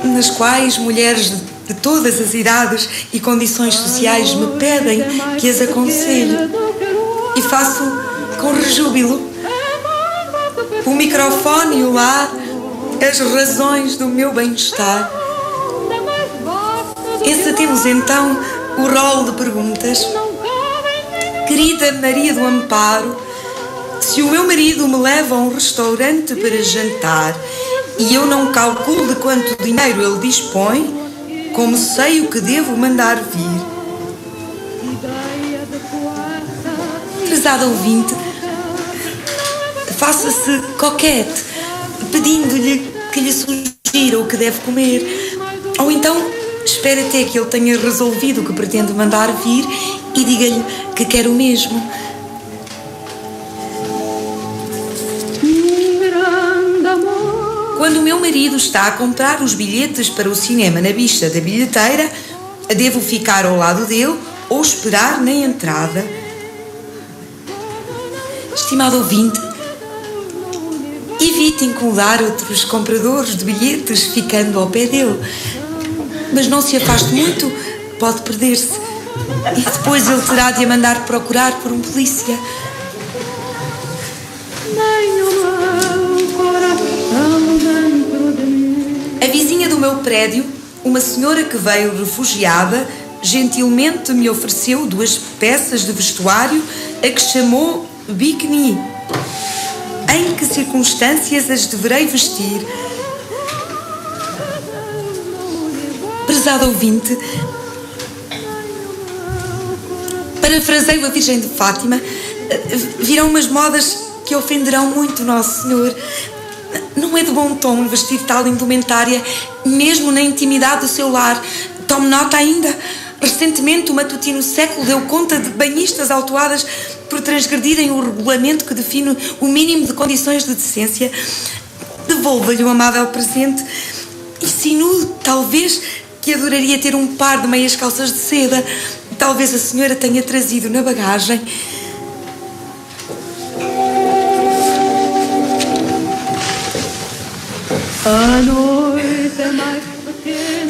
[SPEAKER 17] nas quais mulheres de todas as idades e condições sociais me pedem que as aconselhe. E faço com rejúbilo. O microfone e o ar, as razões do meu bem-estar. Encetemos então o rol de perguntas. Querida Maria do Amparo, se o meu marido me leva a um restaurante para jantar e eu não calculo de quanto dinheiro ele dispõe, como sei o que devo mandar vir? Prezado ouvinte, faça-se coquete, pedindo-lhe que lhe sugira o que deve comer. Ou então, espere até que ele tenha resolvido o que pretende mandar vir e diga-lhe que quer o mesmo. Quando o meu marido está a comprar os bilhetes para o cinema na bicha da bilheteira, devo ficar ao lado dele ou esperar na entrada? Estimado ouvinte, evite incomodar outros compradores de bilhetes ficando ao pé dele. Mas não se afaste muito, pode perder-se. E depois ele terá de a mandar procurar por um polícia. A vizinha do meu prédio, uma senhora que veio refugiada, gentilmente me ofereceu 2 peças de vestuário a que chamou biquíni. Em que circunstâncias as deverei vestir? Prezado ouvinte, parafraseio a Virgem de Fátima, virão umas modas que ofenderão muito Nosso Senhor. Não é de bom tom vestir tal indumentária, mesmo na intimidade do seu lar. Tome nota ainda. Recentemente, o matutino Século deu conta de banhistas autuadas por transgredirem o regulamento que define o mínimo de condições de decência. Devolva-lhe o amável presente. Insinue, talvez, que adoraria ter um par de meias calças de seda. Talvez a senhora tenha trazido na bagagem.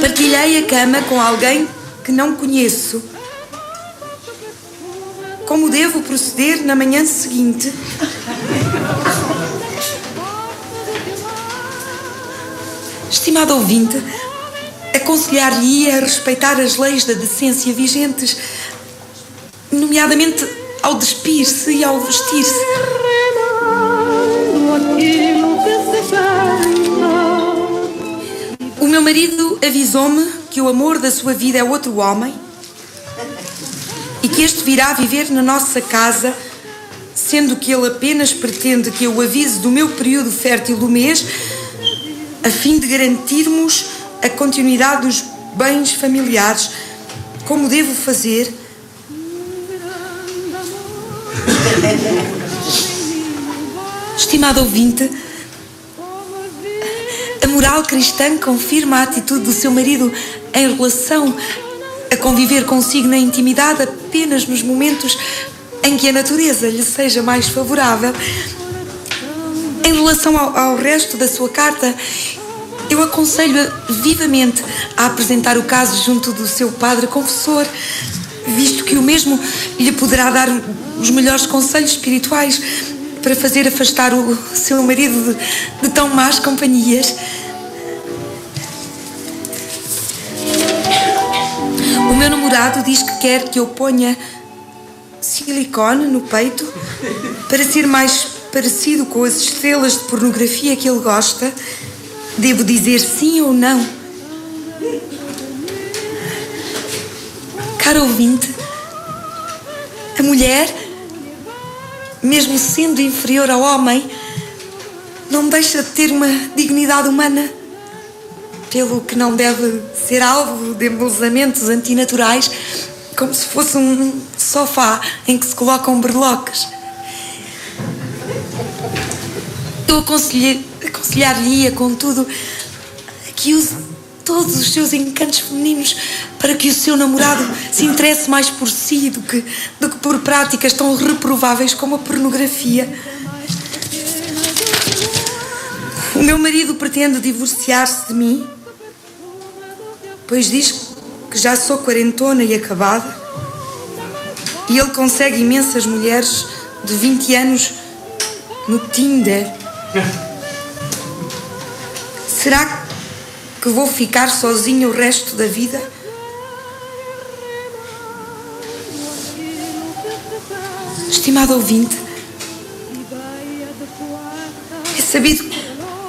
[SPEAKER 17] Partilhei a cama com alguém que não conheço. Como devo proceder na manhã seguinte? Estimado ouvinte, aconselhar-lhe a respeitar as leis da decência vigentes, nomeadamente ao despir-se e ao vestir-se. O meu marido avisou-me que o amor da sua vida é outro homem e que este virá viver na nossa casa, sendo que ele apenas pretende que eu o avise do meu período fértil do mês, a fim de garantirmos a continuidade dos bens familiares. Como devo fazer? Estimado ouvinte, a moral cristã confirma a atitude do seu marido em relação a conviver consigo na intimidade apenas nos momentos em que a natureza lhe seja mais favorável. Em relação ao resto da sua carta, eu aconselho-a vivamente a apresentar o caso junto do seu padre confessor, visto que o mesmo lhe poderá dar os melhores conselhos espirituais para fazer afastar o seu marido de tão más companhias. O meu namorado diz que quer que eu ponha silicone no peito para ser mais parecido com as estrelas de pornografia que ele gosta. Devo dizer sim ou não? Caro ouvinte, a mulher, mesmo sendo inferior ao homem, não deixa de ter uma dignidade humana, pelo que não deve ser alvo de embelezamentos antinaturais, como se fosse um sofá em que se colocam berloques. Eu aconselhar-lhe-ia, contudo, que use todos os seus encantos femininos para que o seu namorado se interesse mais por si do que por práticas tão reprováveis como a pornografia. O meu marido pretende divorciar-se de mim, pois diz que já sou quarentona e acabada, e ele consegue imensas mulheres de 20 anos no Tinder. Será que vou ficar sozinha o resto da vida? Estimado ouvinte, é sabido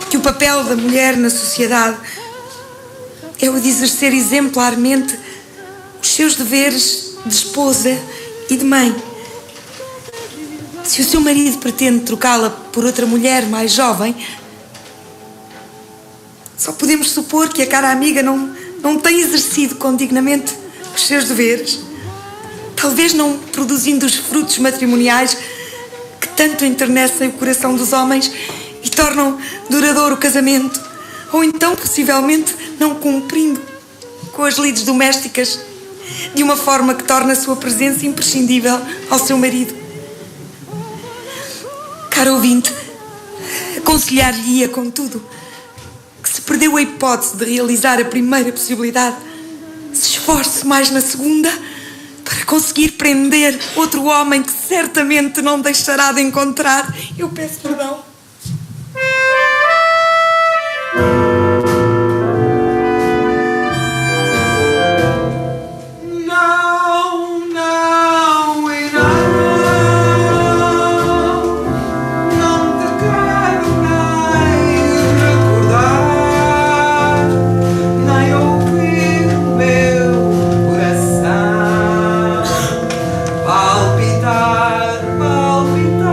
[SPEAKER 17] que o papel da mulher na sociedade é o de exercer exemplarmente os seus deveres de esposa e de mãe. Se o seu marido pretende trocá-la por outra mulher mais jovem, só podemos supor que a cara amiga não tem exercido com dignamente os seus deveres, talvez não produzindo os frutos matrimoniais que tanto enternecem o coração dos homens e tornam duradouro o casamento, ou então, possivelmente, não cumprindo com as lides domésticas de uma forma que torna a sua presença imprescindível ao seu marido. Caro ouvinte, aconselhar-lhe-ia, contudo, que se perdeu a hipótese de realizar a primeira possibilidade, se esforce mais na segunda para conseguir prender outro homem que certamente não deixará de encontrar. Eu peço perdão.
[SPEAKER 21] Palpitar, palpitar.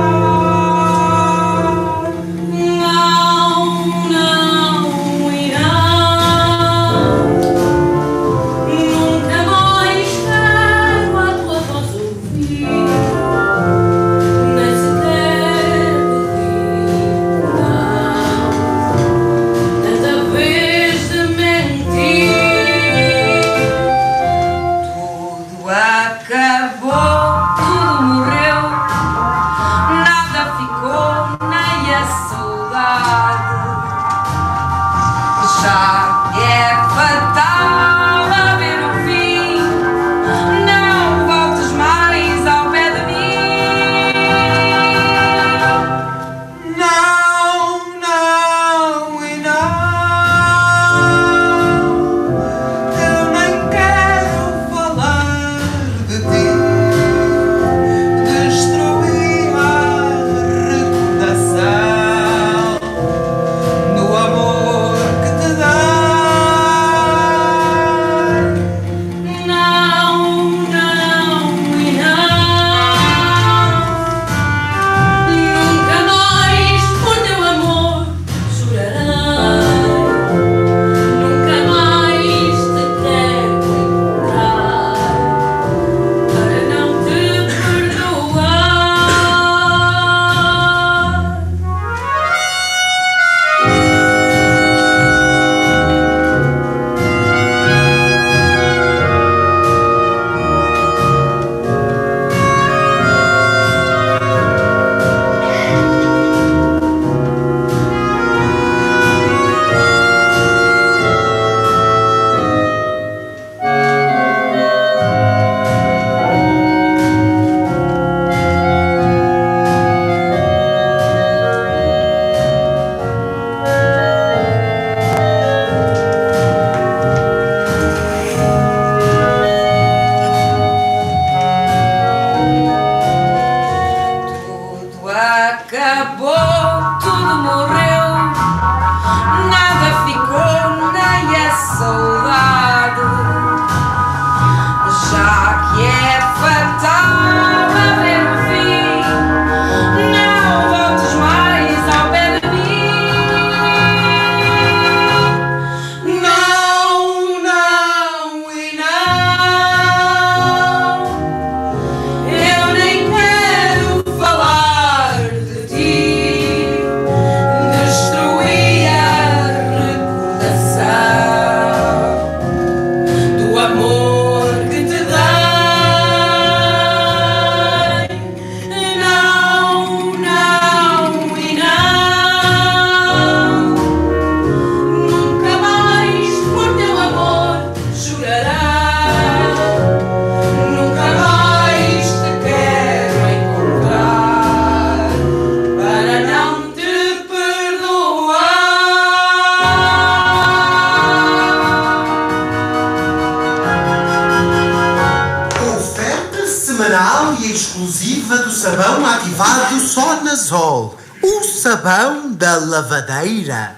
[SPEAKER 12] exclusiva do sabão ativado Sonazol. O sabão da lavadeira.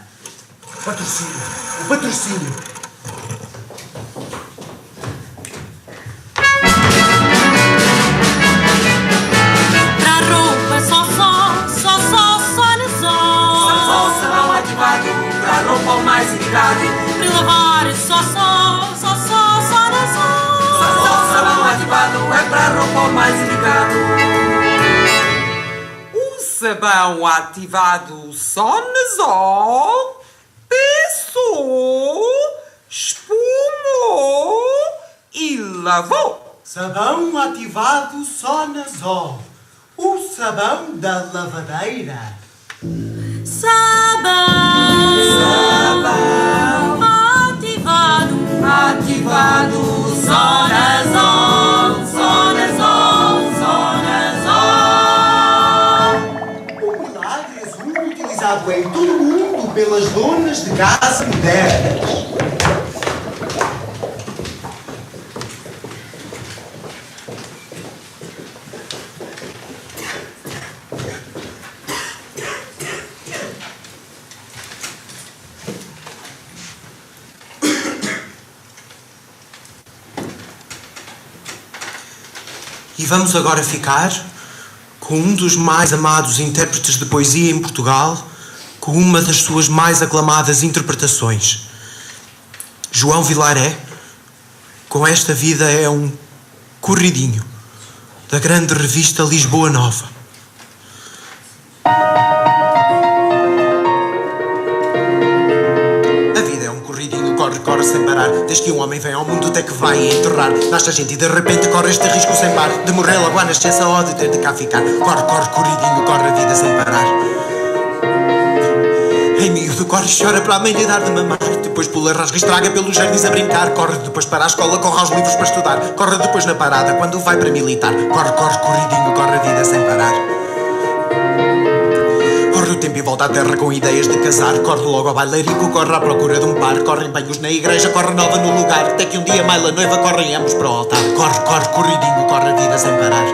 [SPEAKER 9] O patrocínio.
[SPEAKER 21] Pra roupa o mais indicado.
[SPEAKER 2] Para lavar só Sonazol.
[SPEAKER 21] Só sabão ativado é pra roupa o mais indicado.
[SPEAKER 18] O sabão ativado Sonazol pensou, espumou e lavou.
[SPEAKER 12] Sabão ativado Sonazol. O sabão da lavadeira.
[SPEAKER 2] Sabão ativado Sonazol.
[SPEAKER 12] O milagre azul utilizado em todo o mundo pelas donas de casa modernas. E vamos agora ficar com um dos mais amados intérpretes de poesia em Portugal, com uma das suas mais aclamadas interpretações. João Vilaré, com Esta Vida é um corridinho, da grande revista Lisboa Nova. Corre sem parar, desde que um homem vem ao mundo até que vai enterrar. Nasce a gente e de repente corre este risco sem par, de morrer logo à nascença ou de ter de cá ficar. Corre, corridinho, corre a vida sem parar. Em miúdo corre e chora para a mãe lhe dar de mamar. Depois pula, rasga e estraga pelos jardins a brincar. Corre depois para a escola, corre aos livros para estudar. Corre depois na parada quando vai para militar. Corre, corridinho, corre a vida sem parar. Corre o tempo e volta à terra com ideias de casar. Corre logo ao bailarico, corre à procura de um par. Corre em banhos na igreja, corre nova no lugar. Até que um dia maila noiva, correm ambos para o altar. Corre, corridinho, corre a vida sem parar.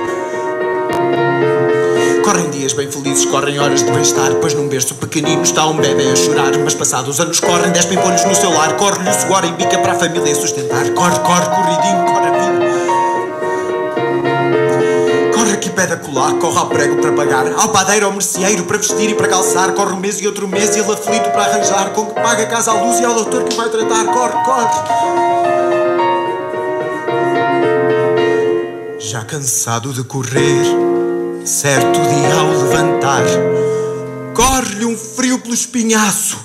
[SPEAKER 12] Correm dias bem felizes, correm horas de bem-estar. Pois num berço pequenino está um bebê a chorar. Mas passados anos correm 10 pimpolhos no seu lar. Corre-lhe o suor em bica para a família sustentar. Corre, corridinho, corre a vida. Que pede a colar, corre ao prego para pagar, ao padeiro, ao merceeiro para vestir e para calçar. Corre um mês e outro mês e ele aflito para arranjar, com que paga a casa à luz e ao doutor que vai tratar. Corre. Já cansado de correr, certo dia ao levantar, corre-lhe um frio pelo espinhaço.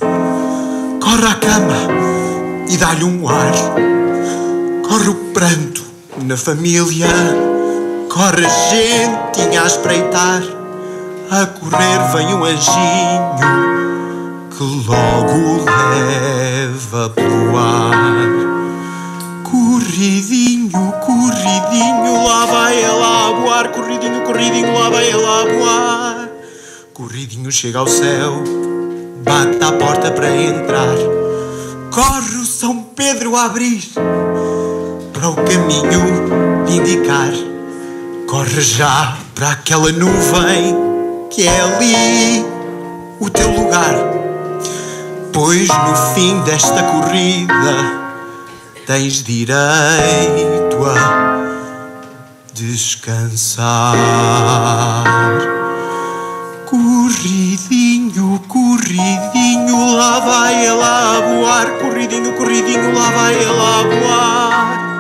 [SPEAKER 12] Corre à cama e dá-lhe um ar. Corre o pranto na família. Corre gentinha a espreitar, a correr vem um anjinho que logo leva pelo ar. Corridinho, lá vai ela a voar. Corridinho, lá vai ela a voar. Corridinho chega ao céu, bate à porta para entrar. Corre o São Pedro a abrir, para o caminho indicar. Corre já para aquela nuvem que é ali o teu lugar. Pois no fim desta corrida tens direito a descansar. Corridinho, lá vai ela a voar. Corridinho, lá vai ela a voar.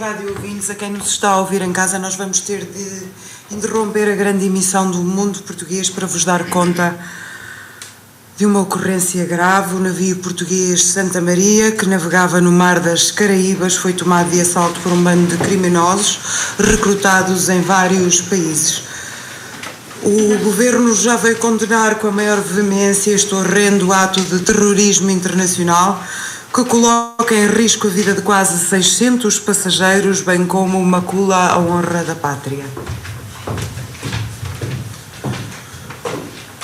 [SPEAKER 14] Rádio ouvintes, a quem nos está a ouvir em casa, nós vamos ter de interromper a grande emissão do Mundo Português para vos dar conta de uma ocorrência grave. O navio português Santa Maria, que navegava no mar das Caraíbas, foi tomado de assalto por um bando de criminosos recrutados em vários países. O governo já veio condenar com a maior veemência este horrendo ato de terrorismo internacional que coloca em risco a vida de quase 600 passageiros, bem como macula a honra da pátria.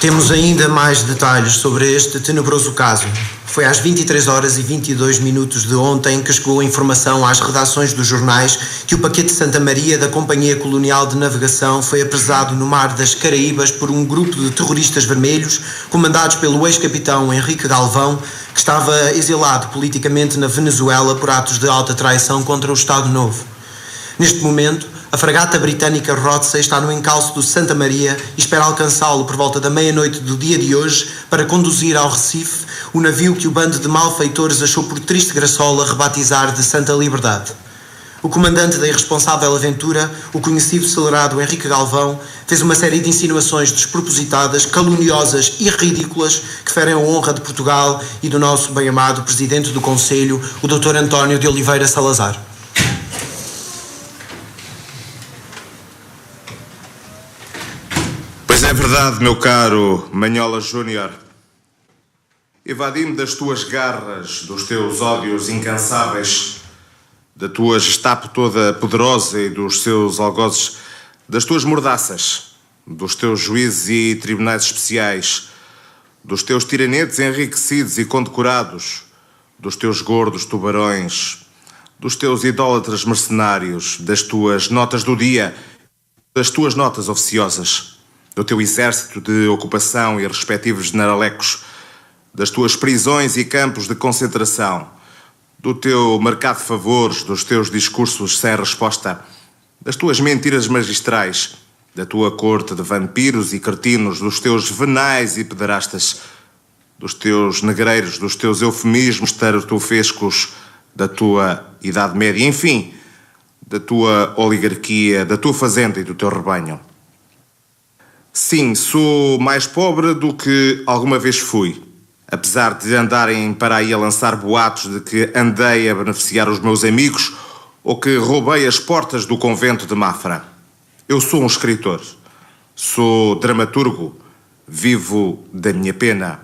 [SPEAKER 9] Temos ainda mais detalhes sobre este tenebroso caso. Foi às 23 horas e 22 minutos de ontem que chegou a informação às redações dos jornais que o paquete Santa Maria da Companhia Colonial de Navegação foi apresado no mar das Caraíbas por um grupo de terroristas vermelhos comandados pelo ex-capitão Henrique Galvão, que estava exilado politicamente na Venezuela por atos de alta traição contra o Estado Novo. Neste momento, a fragata britânica Rothsay está no encalço do Santa Maria e espera alcançá-lo por volta da meia-noite do dia de hoje para conduzir ao Recife o navio que o bando de malfeitores achou por triste graçola rebatizar de Santa Liberdade. O comandante da irresponsável aventura, o conhecido acelerado Henrique Galvão, fez uma série de insinuações despropositadas, caluniosas e ridículas que ferem a honra de Portugal e do nosso bem-amado Presidente do Conselho, o Dr. António de Oliveira Salazar.
[SPEAKER 4] Pois é verdade, meu caro Manhola Júnior. Evadi-me das tuas garras, dos teus ódios incansáveis, da tua Gestapo toda poderosa e dos seus algozes, das tuas mordaças, dos teus juízes e tribunais especiais, dos teus tiranetes enriquecidos e condecorados, dos teus gordos tubarões, dos teus idólatras mercenários, das tuas notas do dia, das tuas notas oficiosas, do teu exército de ocupação e respectivos generalecos, das tuas prisões e campos de concentração, do teu mercado de favores, dos teus discursos sem resposta, das tuas mentiras magistrais, da tua corte de vampiros e cretinos, dos teus venais e pederastas, dos teus negreiros, dos teus eufemismos tartufescos, da tua Idade Média, enfim, da tua oligarquia, da tua fazenda e do teu rebanho. Sim, sou mais pobre do que alguma vez fui, apesar de andarem para aí a lançar boatos de que andei a beneficiar os meus amigos ou que roubei as portas do convento de Mafra. Eu sou um escritor, sou dramaturgo, vivo da minha pena.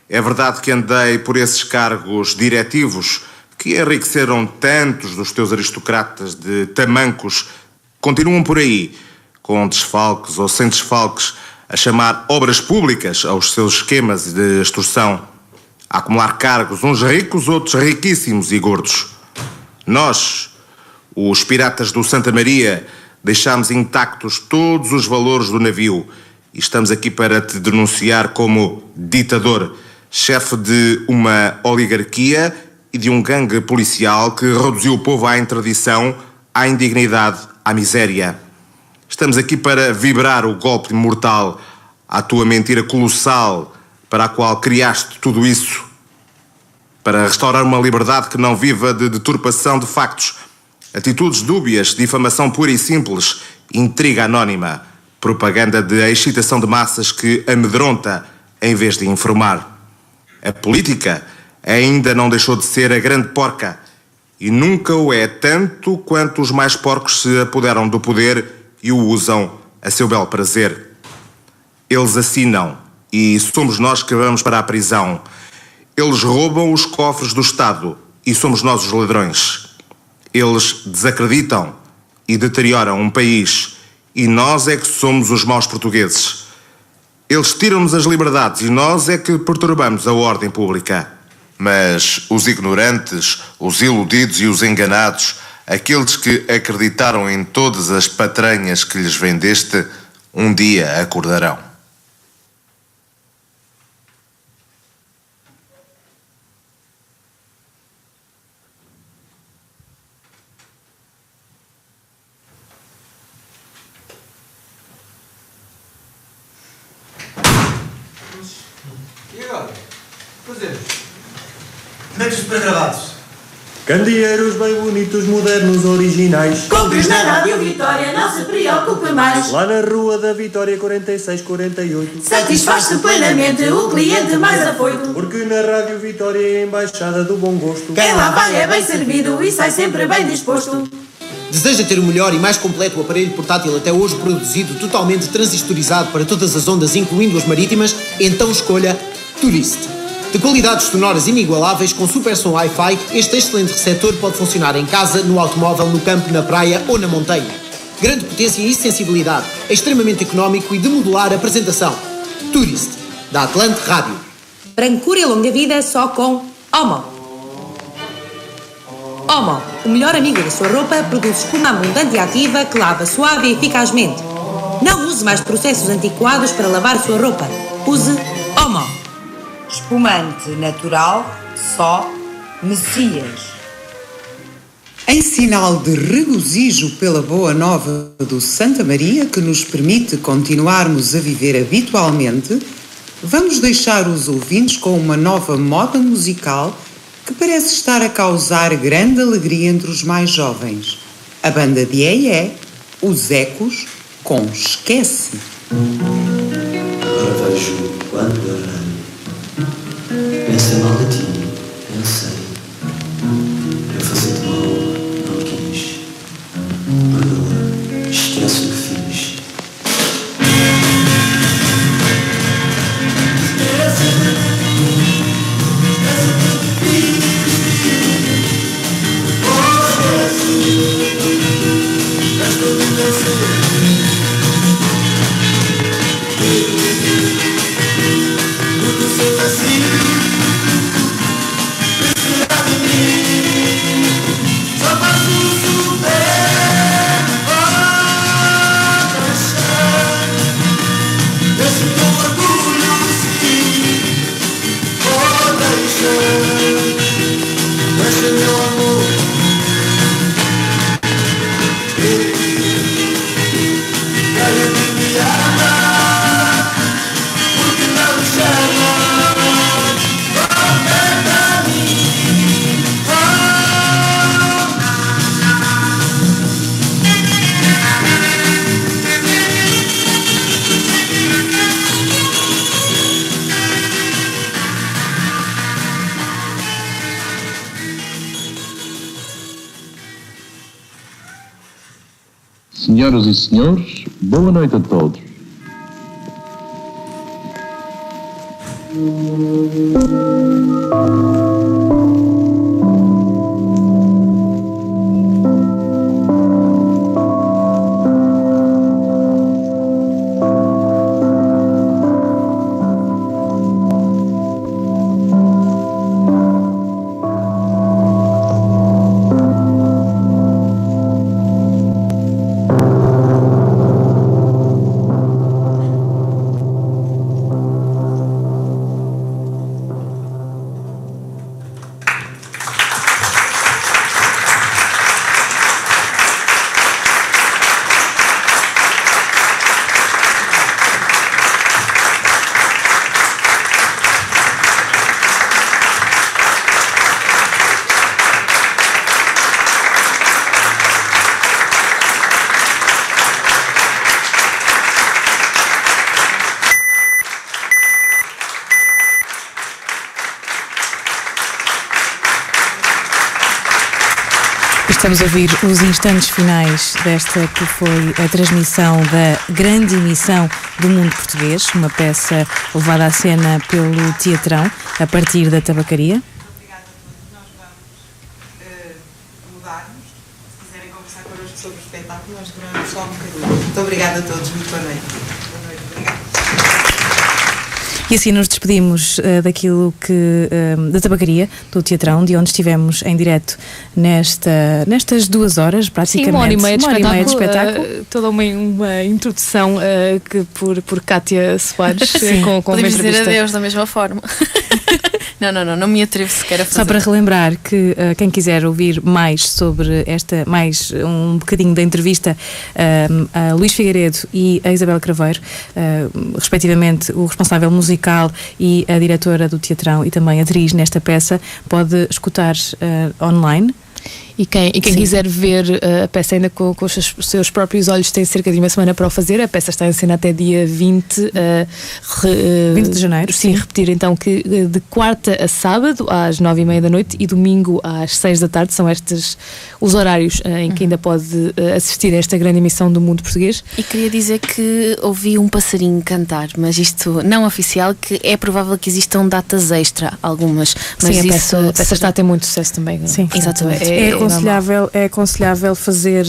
[SPEAKER 4] É verdade que andei por esses cargos diretivos que enriqueceram tantos dos teus aristocratas de tamancos, continuam por aí, com desfalques ou sem desfalques, a chamar obras públicas aos seus esquemas de extorsão, a acumular cargos, uns ricos, outros riquíssimos e gordos. Nós, os piratas do Santa Maria, deixámos intactos todos os valores do navio e estamos aqui para te denunciar como ditador, chefe de uma oligarquia e de um gangue policial que reduziu o povo à interdição, à indignidade, à miséria. Estamos aqui para vibrar o golpe mortal à tua mentira colossal para a qual criaste tudo isso, para restaurar uma liberdade que não viva de deturpação de factos, atitudes dúbias, difamação pura e simples, intriga anónima, propaganda de excitação de massas que amedronta em vez de informar. A política ainda não deixou de ser a grande porca e nunca o é tanto quanto os mais porcos se apoderam do poder e o usam a seu belo prazer. Eles assinam e somos nós que vamos para a prisão. Eles roubam os cofres do Estado e somos nós os ladrões. Eles desacreditam e deterioram um país e nós é que somos os maus portugueses. Eles tiram-nos as liberdades e nós é que perturbamos a ordem pública. Mas os ignorantes, os iludidos e os enganados, aqueles que acreditaram em todas as patranhas que lhes vendeste, um dia acordarão.
[SPEAKER 9] E agora? Fazemos. Metes para gravados.
[SPEAKER 15] Candeeiros bem bonitos, modernos, originais.
[SPEAKER 11] Compres na Rádio Vitória, não se preocupe mais.
[SPEAKER 15] Lá na Rua da Vitória 4648.
[SPEAKER 11] Satisfaz-se plenamente o cliente mais afoito.
[SPEAKER 15] Porque na Rádio Vitória é a embaixada do bom gosto.
[SPEAKER 11] Quem lá vai é bem servido e sai sempre bem disposto.
[SPEAKER 9] Deseja ter o melhor e mais completo aparelho portátil até hoje produzido totalmente transistorizado para todas as ondas, incluindo as marítimas? Então escolha Tourist. De qualidades sonoras inigualáveis, com super som Wi-Fi, este excelente receptor pode funcionar em casa, no automóvel, no campo, na praia ou na montanha. Grande potência e sensibilidade, é extremamente económico e de modular apresentação.
[SPEAKER 13] Futurist, da Atlante Rádio.
[SPEAKER 5] Brancura e longa vida só com Omo. Omo, o melhor amigo da sua roupa, produz espuma abundante e ativa que lava suave e eficazmente. Não use mais processos antiquados para lavar sua roupa. Use Omo.
[SPEAKER 22] Espumante natural, só Messias.
[SPEAKER 14] Em sinal de regozijo pela boa nova do Santa Maria, que nos permite continuarmos a viver habitualmente, vamos deixar os ouvintes com uma nova moda musical que parece estar a causar grande alegria entre os mais jovens. A banda de Ié, os Ecos, com Esquece.
[SPEAKER 23] Agora vejo quando arranho. Pensa mal de ti, eu sei. Quero fazer-te mal, não quis. Perdoa, esquece o que fiz.
[SPEAKER 24] Senhoras e senhores, boa noite a todos.
[SPEAKER 25] Estamos a ouvir os instantes finais desta que foi a transmissão da grande emissão do Mundo Português, uma peça levada à cena pelo Teatrão, a partir da tabacaria.
[SPEAKER 14] Mudarmos. Se quiserem conversar connosco sobre o espetáculo, nós duramos só um bocadinho. Muito obrigada a todos, muito boa noite. Boa noite, obrigada.
[SPEAKER 25] E assim nos despedimos daquilo que da tabacaria do Teatrão, de onde estivemos em direto nestas 2 horas, praticamente.
[SPEAKER 26] Sim, uma hora e meia de
[SPEAKER 25] espetáculo.
[SPEAKER 26] Toda uma introdução que por Cátia Soares, com
[SPEAKER 27] podemos
[SPEAKER 26] uma
[SPEAKER 27] dizer
[SPEAKER 26] entrevista.
[SPEAKER 27] adeus da mesma forma. Não me atrevo sequer a fazer.
[SPEAKER 25] Só para relembrar que quem quiser ouvir mais sobre mais um bocadinho da entrevista a Luís Figueiredo e a Isabel Craveiro, respectivamente o responsável musical e a diretora do Teatrão e também atriz nesta peça, pode escutar online.
[SPEAKER 26] E quem quiser ver a peça ainda com os seus próprios olhos tem cerca de uma semana para o fazer. A peça está em cena até dia 20
[SPEAKER 25] de janeiro.
[SPEAKER 26] Sim, repetir então que de quarta a sábado às 9h30 da noite e domingo às 6 da tarde são estes os horários em que ainda pode assistir a esta grande emissão do Mundo Português.
[SPEAKER 27] E queria dizer que ouvi um passarinho cantar, mas isto não oficial, que é provável que existam datas extra, algumas. Mas
[SPEAKER 26] sim, a peça está a ter muito sucesso também.
[SPEAKER 27] Sim, exatamente.
[SPEAKER 25] é aconselhável fazer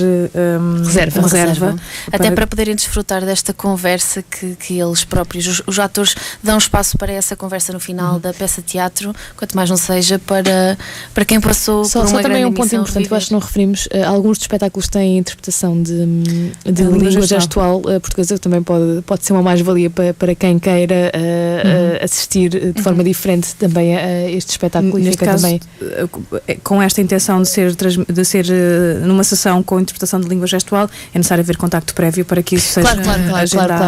[SPEAKER 25] reserva.
[SPEAKER 27] Até para poderem desfrutar desta conversa que eles próprios, os atores dão espaço para essa conversa no final da peça de teatro, quanto mais não seja para quem passou por uma
[SPEAKER 26] só também
[SPEAKER 27] grande
[SPEAKER 26] um ponto importante, eu acho que não referimos, alguns dos espetáculos têm interpretação de língua gestual portuguesa, que também pode ser uma mais-valia para quem queira assistir de forma diferente também a este espetáculo.
[SPEAKER 25] Neste caso, também com esta intenção de ser numa sessão com interpretação de língua gestual, é necessário haver contacto prévio para que isso seja
[SPEAKER 26] claro.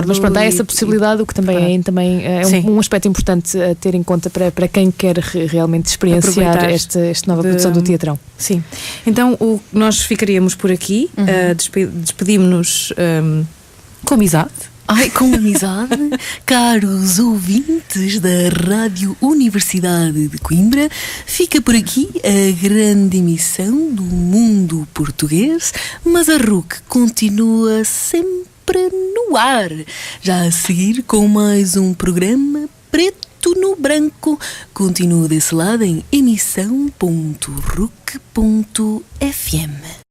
[SPEAKER 26] Mas pronto, há essa possibilidade, o que também é um aspecto importante a ter em conta para quem quer realmente experienciar esta nova produção do Teatrão.
[SPEAKER 25] Sim. Então nós ficaríamos por aqui, despedimos-nos com amizade.
[SPEAKER 27] Ai, com amizade, caros ouvintes da Rádio Universidade de Coimbra, fica por aqui a grande emissão do Mundo Português, mas a RUC continua sempre no ar, já a seguir com mais um programa Preto no Branco. Continua desse lado em emissão.ruc.fm.